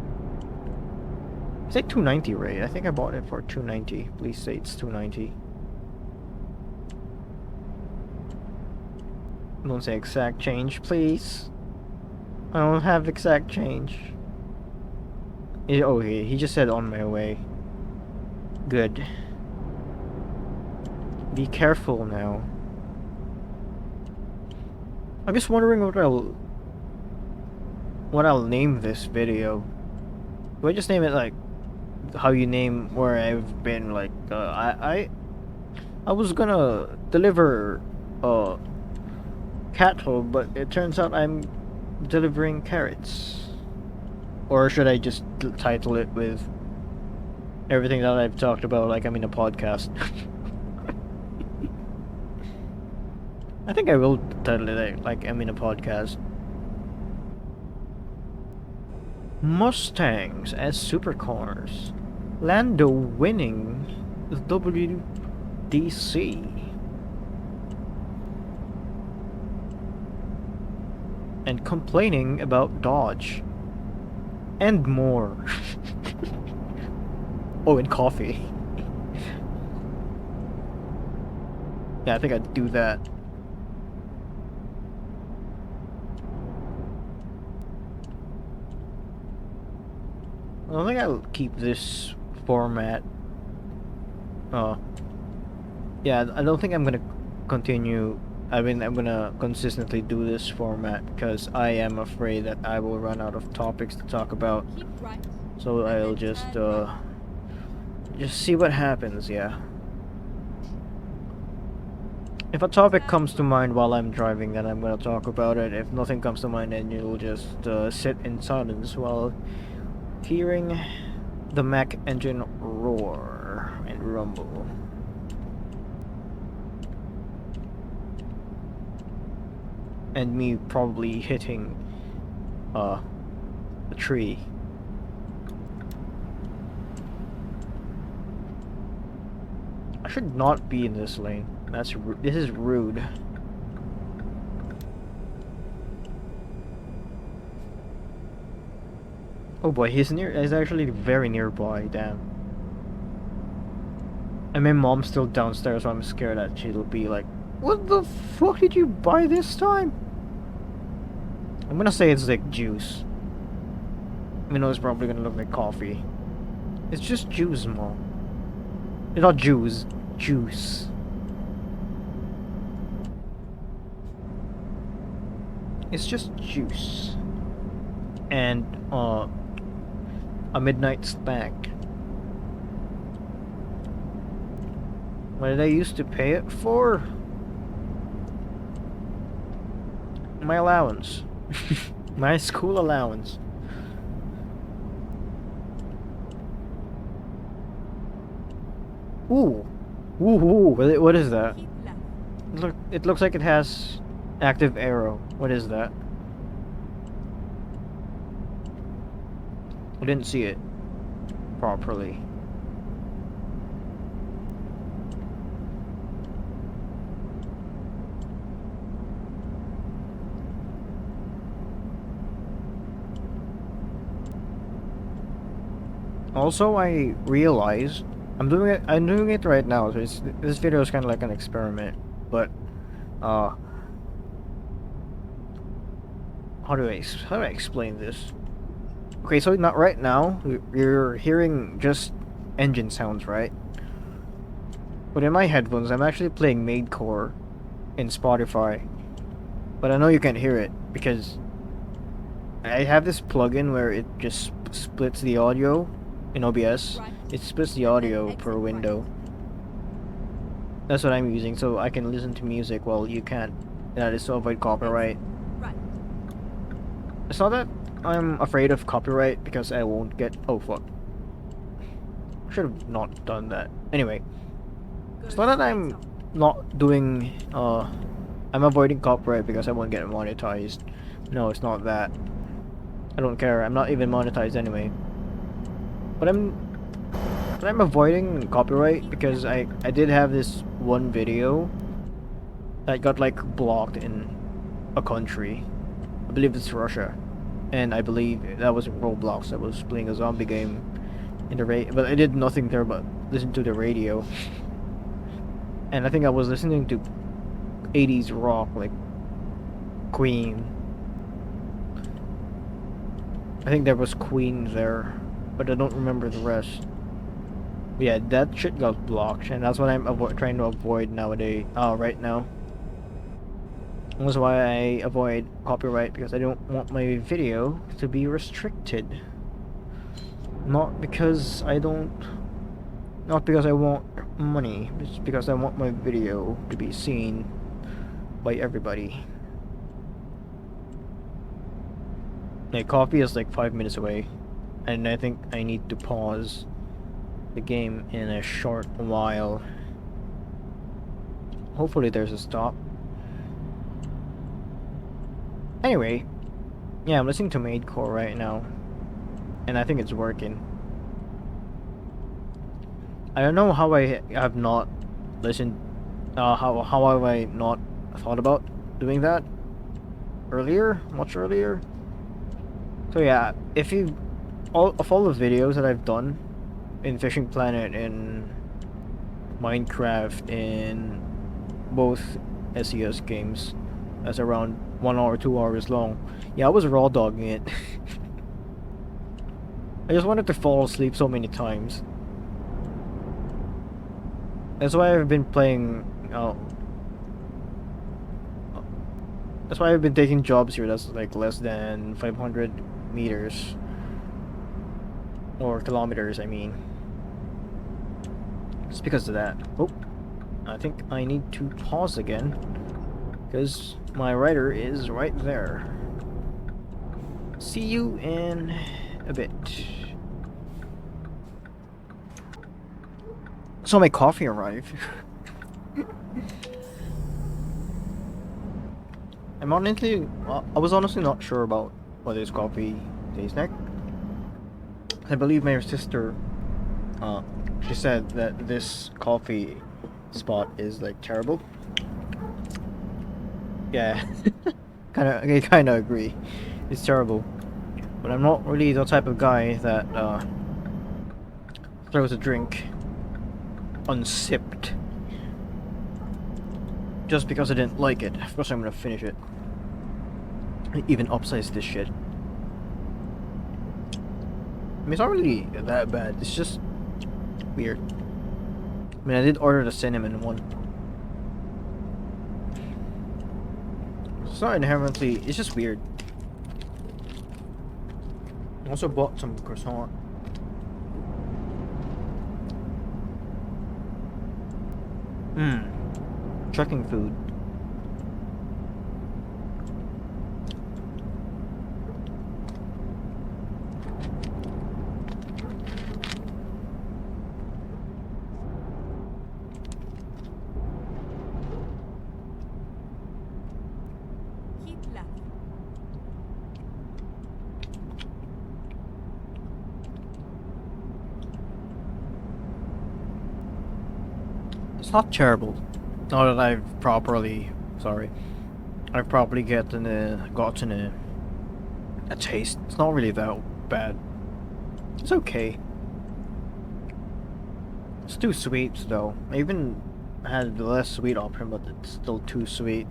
It's like 290, right? I think I bought it for 290. Please say it's 290. Don't say exact change, please. I don't have exact change. Oh, he just said on my way. Good. Be careful now. I'm just wondering what I'll name this video. Do I just name it like how you name where I've been? Like I was gonna deliver cattle, but it turns out I'm delivering carrots. Or should I just title it with everything that I've talked about like I'm in a podcast? I think I will title it like I'm in a podcast. Mustangs as supercars. Lando winning the WDC. And complaining about Dodge. And more. Oh, and coffee. Yeah, I think I'd do that. I don't think I'll keep this format. Yeah, I don't think I'm gonna continue I'm gonna consistently do this format because I am afraid that I will run out of topics to talk about. Keep right. So And I'll then just turn left. see what happens. Yeah. If a topic Turn comes to right. mind while I'm driving, then I'm gonna talk about it. If nothing comes to mind, then you'll just sit in silence while hearing the Mac engine roar and rumble. And me probably hitting a tree. I should not be in this lane. This is rude. Oh boy, he's actually very nearby, damn. And my mom's still downstairs, so I'm scared that she'll be like, "What the fuck did you buy this time?" I'm gonna say it's like juice. Even though it's probably gonna look like coffee. It's just juice, Mom. It's not juice. Juice. It's just juice. And, a midnight snack. What did I used to pay it for? My allowance. My school allowance. Ooh. Ooh, ooh. What is that? Keep left. Look, it looks like it has active arrow. What is that? I didn't see it properly. Also, I realized I'm doing it right now. So this video is kind of like an experiment, but uh, how do I explain this? Okay, so not right now. You're hearing just engine sounds, right? But in my headphones, I'm actually playing Madecore in Spotify. But I know you can't hear it because I have this plugin where it just splits the audio in OBS. Right. It splits the And then audio exit per right. window. That's what I'm using, so I can listen to music while you can't. That is to avoid copyright. Right. It's not that I'm afraid of copyright because I won't get. Oh fuck. Should have not done that. Anyway, Go it's not that straight I'm on. not doing. I'm avoiding copyright because I won't get monetized. No, it's not that. I don't care. I'm not even monetized anyway. But I'm avoiding copyright because I did have this one video that got like blocked in a country. I believe it's Russia, and I believe that was Roblox. I was playing a zombie game in the but I did nothing there but listen to the radio. And I think I was listening to 80s rock like Queen. I think there was Queen there, but I don't remember the rest. But yeah, that shit got blocked, and that's what I'm trying to avoid nowadays. Right now. That's why I avoid copyright, because I don't want my video to be restricted. Not because I want money, it's because I want my video to be seen by everybody. My coffee is like 5 minutes away, and I think I need to pause the game in a short while. Hopefully there's a stop. Anyway, yeah, I'm listening to Madecore right now, and I think it's working. I don't know how I have not listened. How have I not thought about doing that earlier, much earlier? So yeah, if you all the videos that I've done in Fishing Planet, in Minecraft, in both SES games, that's around 1 hour, 2 hours long. Yeah, I was raw dogging it. I just wanted to fall asleep so many times. That's why I've been playing That's why I've been taking jobs here that's like less than 500 meters. Or kilometers, I mean. It's because of that. Oh, I think I need to pause again. Because my rider is right there. See you in a bit. So my coffee arrived. I was honestly not sure about what this coffee tastes like. I believe my sister, she said that this coffee spot is like terrible. Yeah, I kind of agree. It's terrible, but I'm not really the type of guy that throws a drink unsipped just because I didn't like it. Of course, I'm gonna finish it. Even upsize this shit. I mean, it's not really that bad. It's just weird. I mean, I did order the cinnamon one. It's not inherently. It's just weird. I also bought some croissant. Trucking food. Keep left. It's not terrible. Now that I've properly, I've probably gotten a taste. It's not really that bad. It's okay. It's too sweet though. I even had the less sweet option, but it's still too sweet.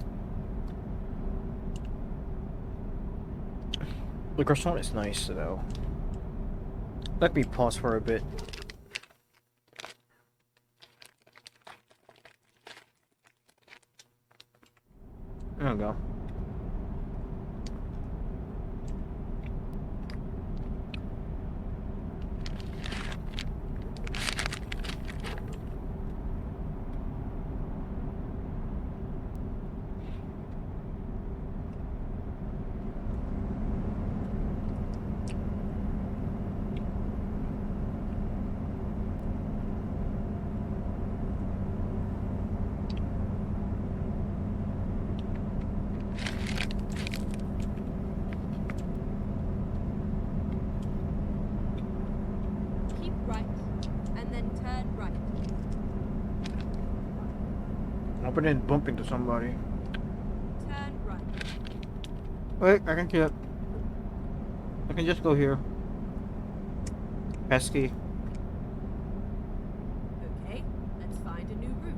The croissant is nice though. Let me pause for a bit. There we go. Keep right, and then turn right. I hope I didn't bump into somebody. Turn right. Wait, I can just go here. Pesky. Okay, let's find a new route.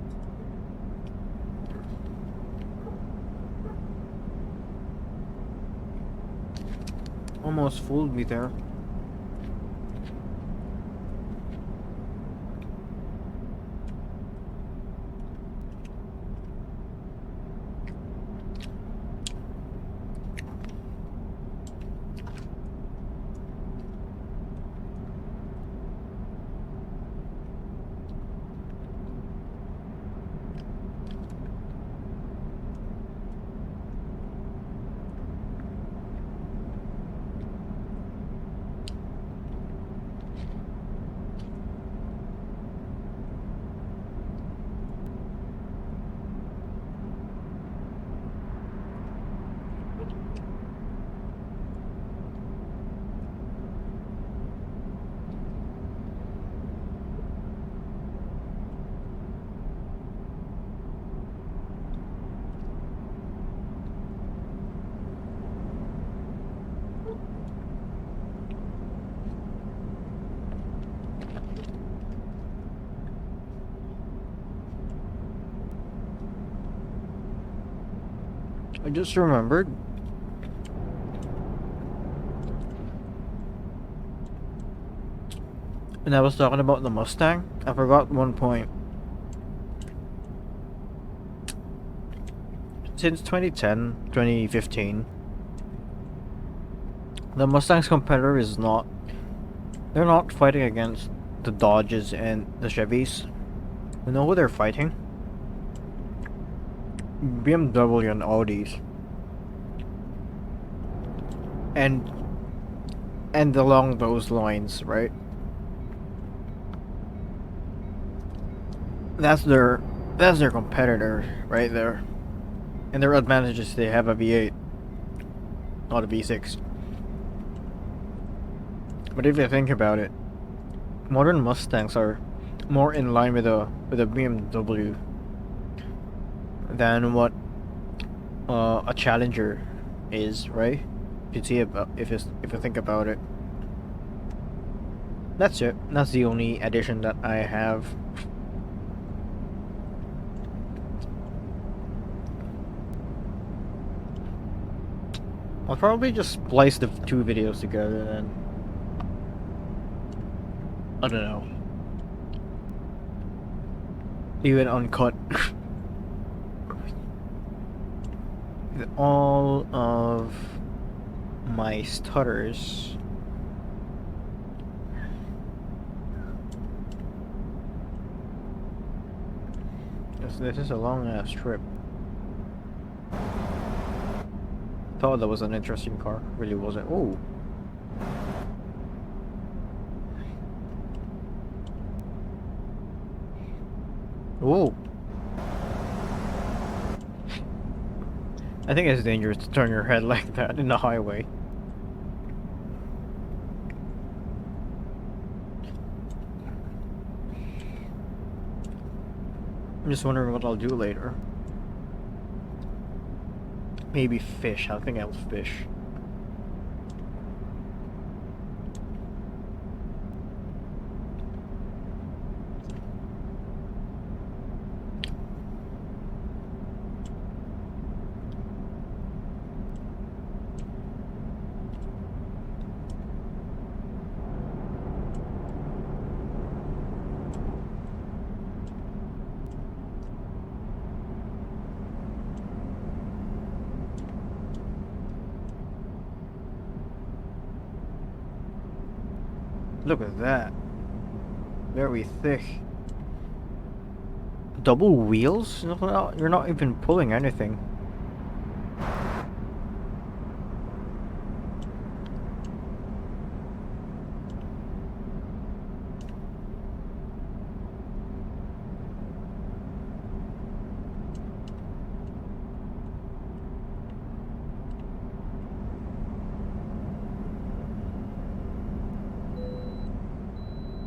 Almost fooled me there. I just remembered. And I was talking about the Mustang. I forgot one point. since 2010, 2015, the Mustang's competitor is not. They're not fighting against the Dodges and the Chevys. You know who they're fighting? BMW and Audis. And along those lines, right? That's their competitor right there. And their advantage is they have a V8, not a V6. But if you think about it, modern Mustangs are more in line with a BMW than what a Challenger is, right? If you see about if you think about it. That's it. That's the only addition that I have. I'll probably just splice the two videos together then. I don't know. Leave it uncut. All of my stutters. This is a long ass trip. Thought that was an interesting car. Really wasn't. Oh. Oh. I think it's dangerous to turn your head like that in the highway. I'm just wondering what I'll do later. Maybe fish. I think I'll fish. Look at that. Very thick. Double wheels? You're not even pulling anything.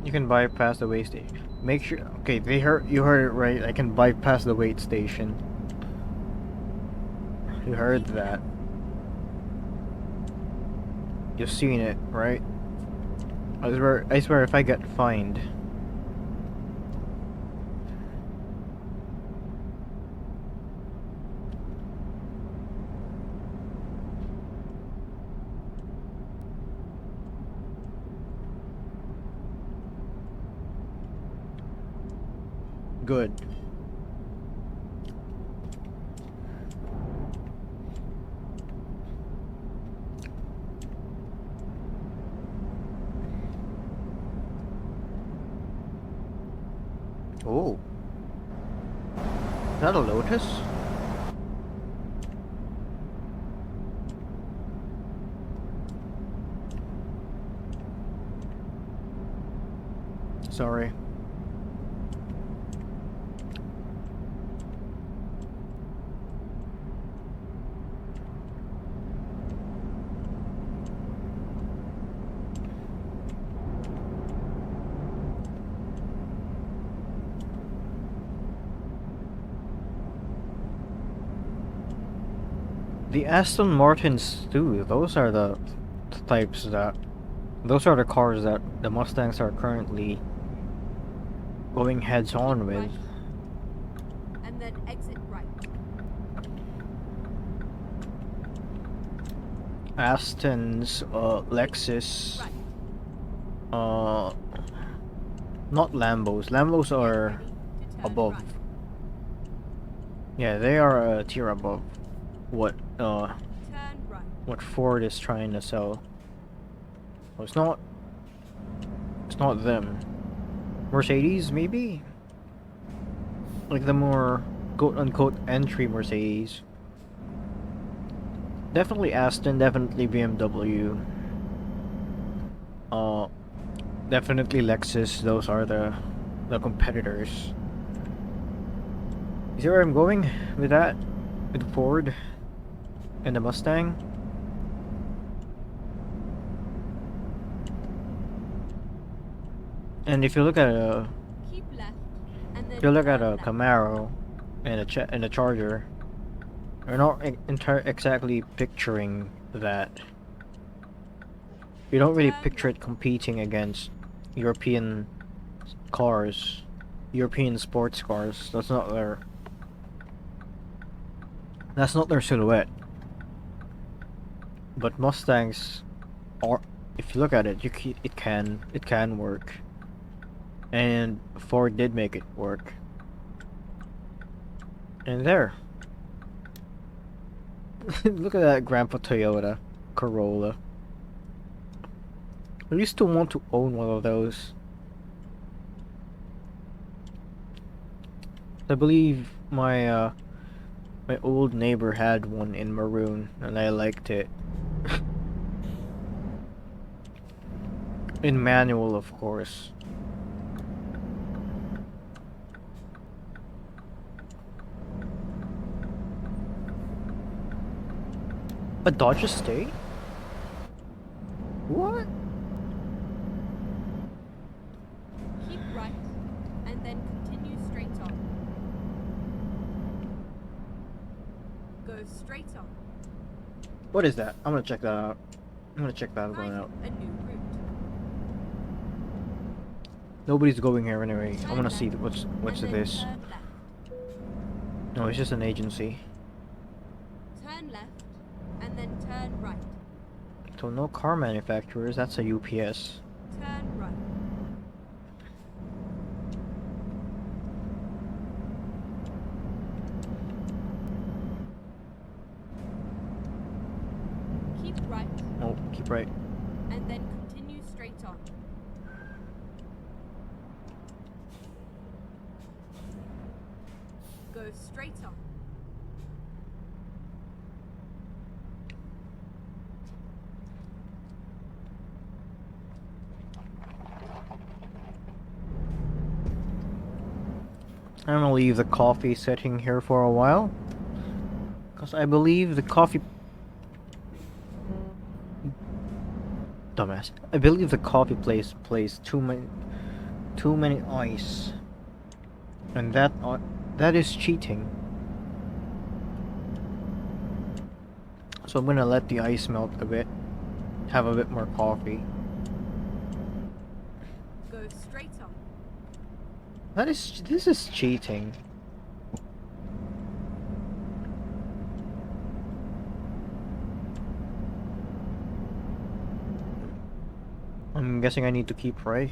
You can bypass the weigh station. Make sure. Okay, you heard it right. I can bypass the weight station. You heard that. You've seen it, right? I swear if I get fined. Good. Oh. Is that a Lotus? Sorry. The Aston Martins too, those are the types that... Those are the cars that the Mustangs are currently going heads on with. Right. And then exit right. Aston's, Lexus, Right. not Lambos. Lambos are Ready to turn above. right. Yeah, they are a tier above. what Turn right. what Ford is trying to sell. Well, it's not them. Mercedes, maybe? Like the more quote-unquote entry Mercedes. Definitely Aston, definitely BMW. Uh, Definitely Lexus, those are the competitors. You see where I'm going with that? With Ford and the Mustang? And if you look at a Keep left, and then if you look at turn a left. Camaro and a Charger, you're not exactly picturing that. You don't really Turn picture right. it competing against European cars, European sports cars. That's not their silhouette. But Mustangs are, if you look at it, it can work. And Ford did make it work. And there. Look at that Grandpa Toyota Corolla. I used to want to own one of those. I believe my old neighbor had one in maroon and I liked it. In manual, of course. A Dodge Estate? What? Keep right, and then continue straight on. Go straight on. What is that? I'm gonna check that out. I'm gonna check that one out. Finding a new route. Nobody's going here anyway. I Turn wanna see left, what's and then this. turn left. No, it's just an agency. Turn left, and then turn right. So no car manufacturers, that's a UPS. Turn right. Keep right, Oh, keep right. and then continue straight on. Go straight on. I'm gonna leave the coffee sitting here for a while. Because I believe the coffee... Dumbass. I believe the coffee place plays too many ice. And that is cheating. So I'm gonna let the ice melt a bit. Have a bit more coffee. Go straight on. This is cheating. I'm guessing I need to keep right.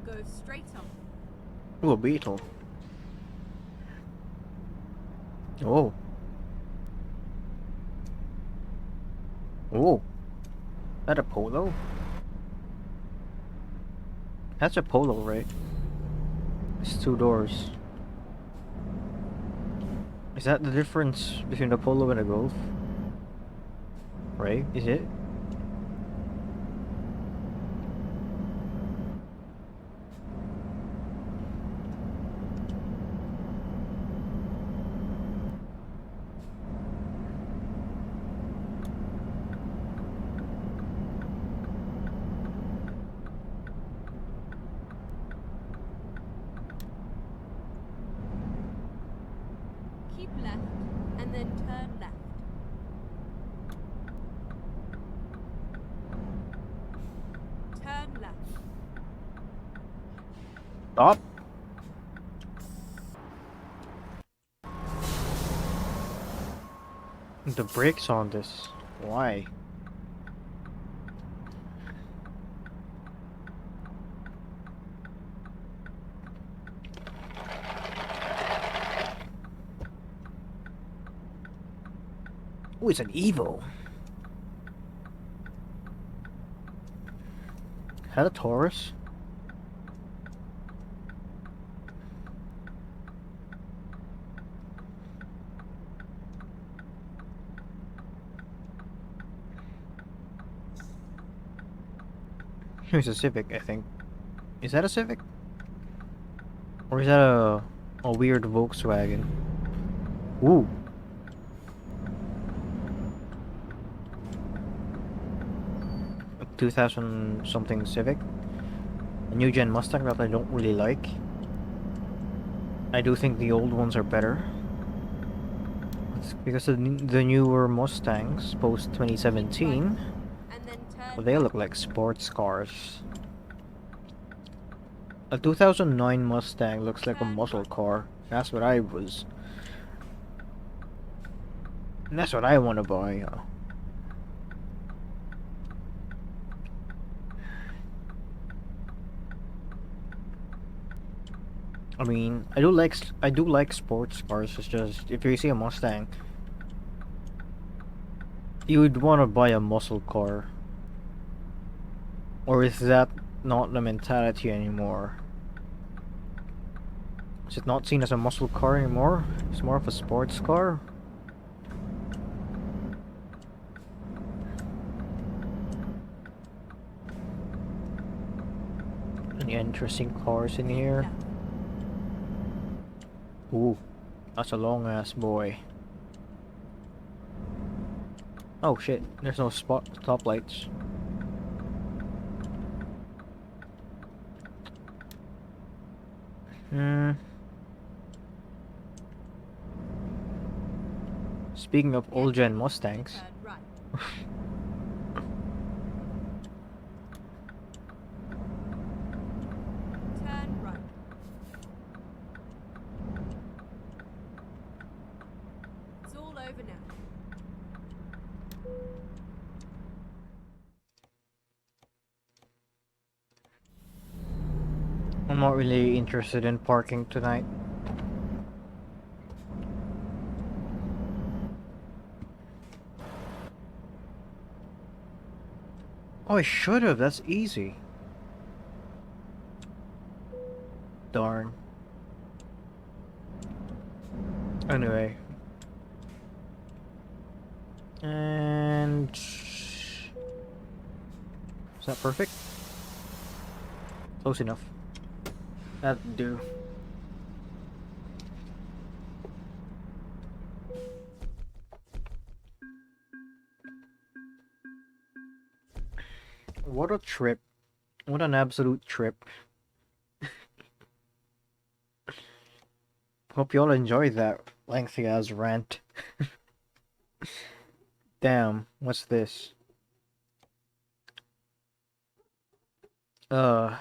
Go straight on. Ooh, a beetle. Oh. Oh. That a polo? That's a polo, right? It's 2 doors. Is that the difference between a polo and a golf? Right? Is it? Keep left, and then turn left. Turn left. Stop. The brakes on this. Why? Oh, it's an Evo. Is that a Taurus? It's a Civic, I think. Is that a Civic? Or is that a weird Volkswagen? Ooh. A 2000 something Civic. A new gen Mustang that I don't really like. I do think the old ones are better. It's because the newer Mustangs post 2017, and then well, turn they right. look like sports cars. A 2009 Mustang looks like a muscle car. That's what I was. That's what I want to buy. I mean, I do like sports cars. It's just if you see a Mustang, you would want to buy a muscle car. Or is that not the mentality anymore? Is it not seen as a muscle car anymore? It's more of a sports car? Any interesting cars in here? Ooh, that's a long ass boy. Oh shit, there's no spot top lights. Hmm. Speaking of old gen Mustangs. Turn right. Turn right. It's all over now. I'm not really interested in parking tonight. Oh, I should have. That's easy. Darn. Anyway. And... Is that perfect? Close enough. That'd do. What a trip. What an absolute trip. Hope you all enjoyed that lengthy ass rant. Damn, what's this? Uh,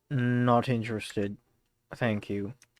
not interested. Thank you.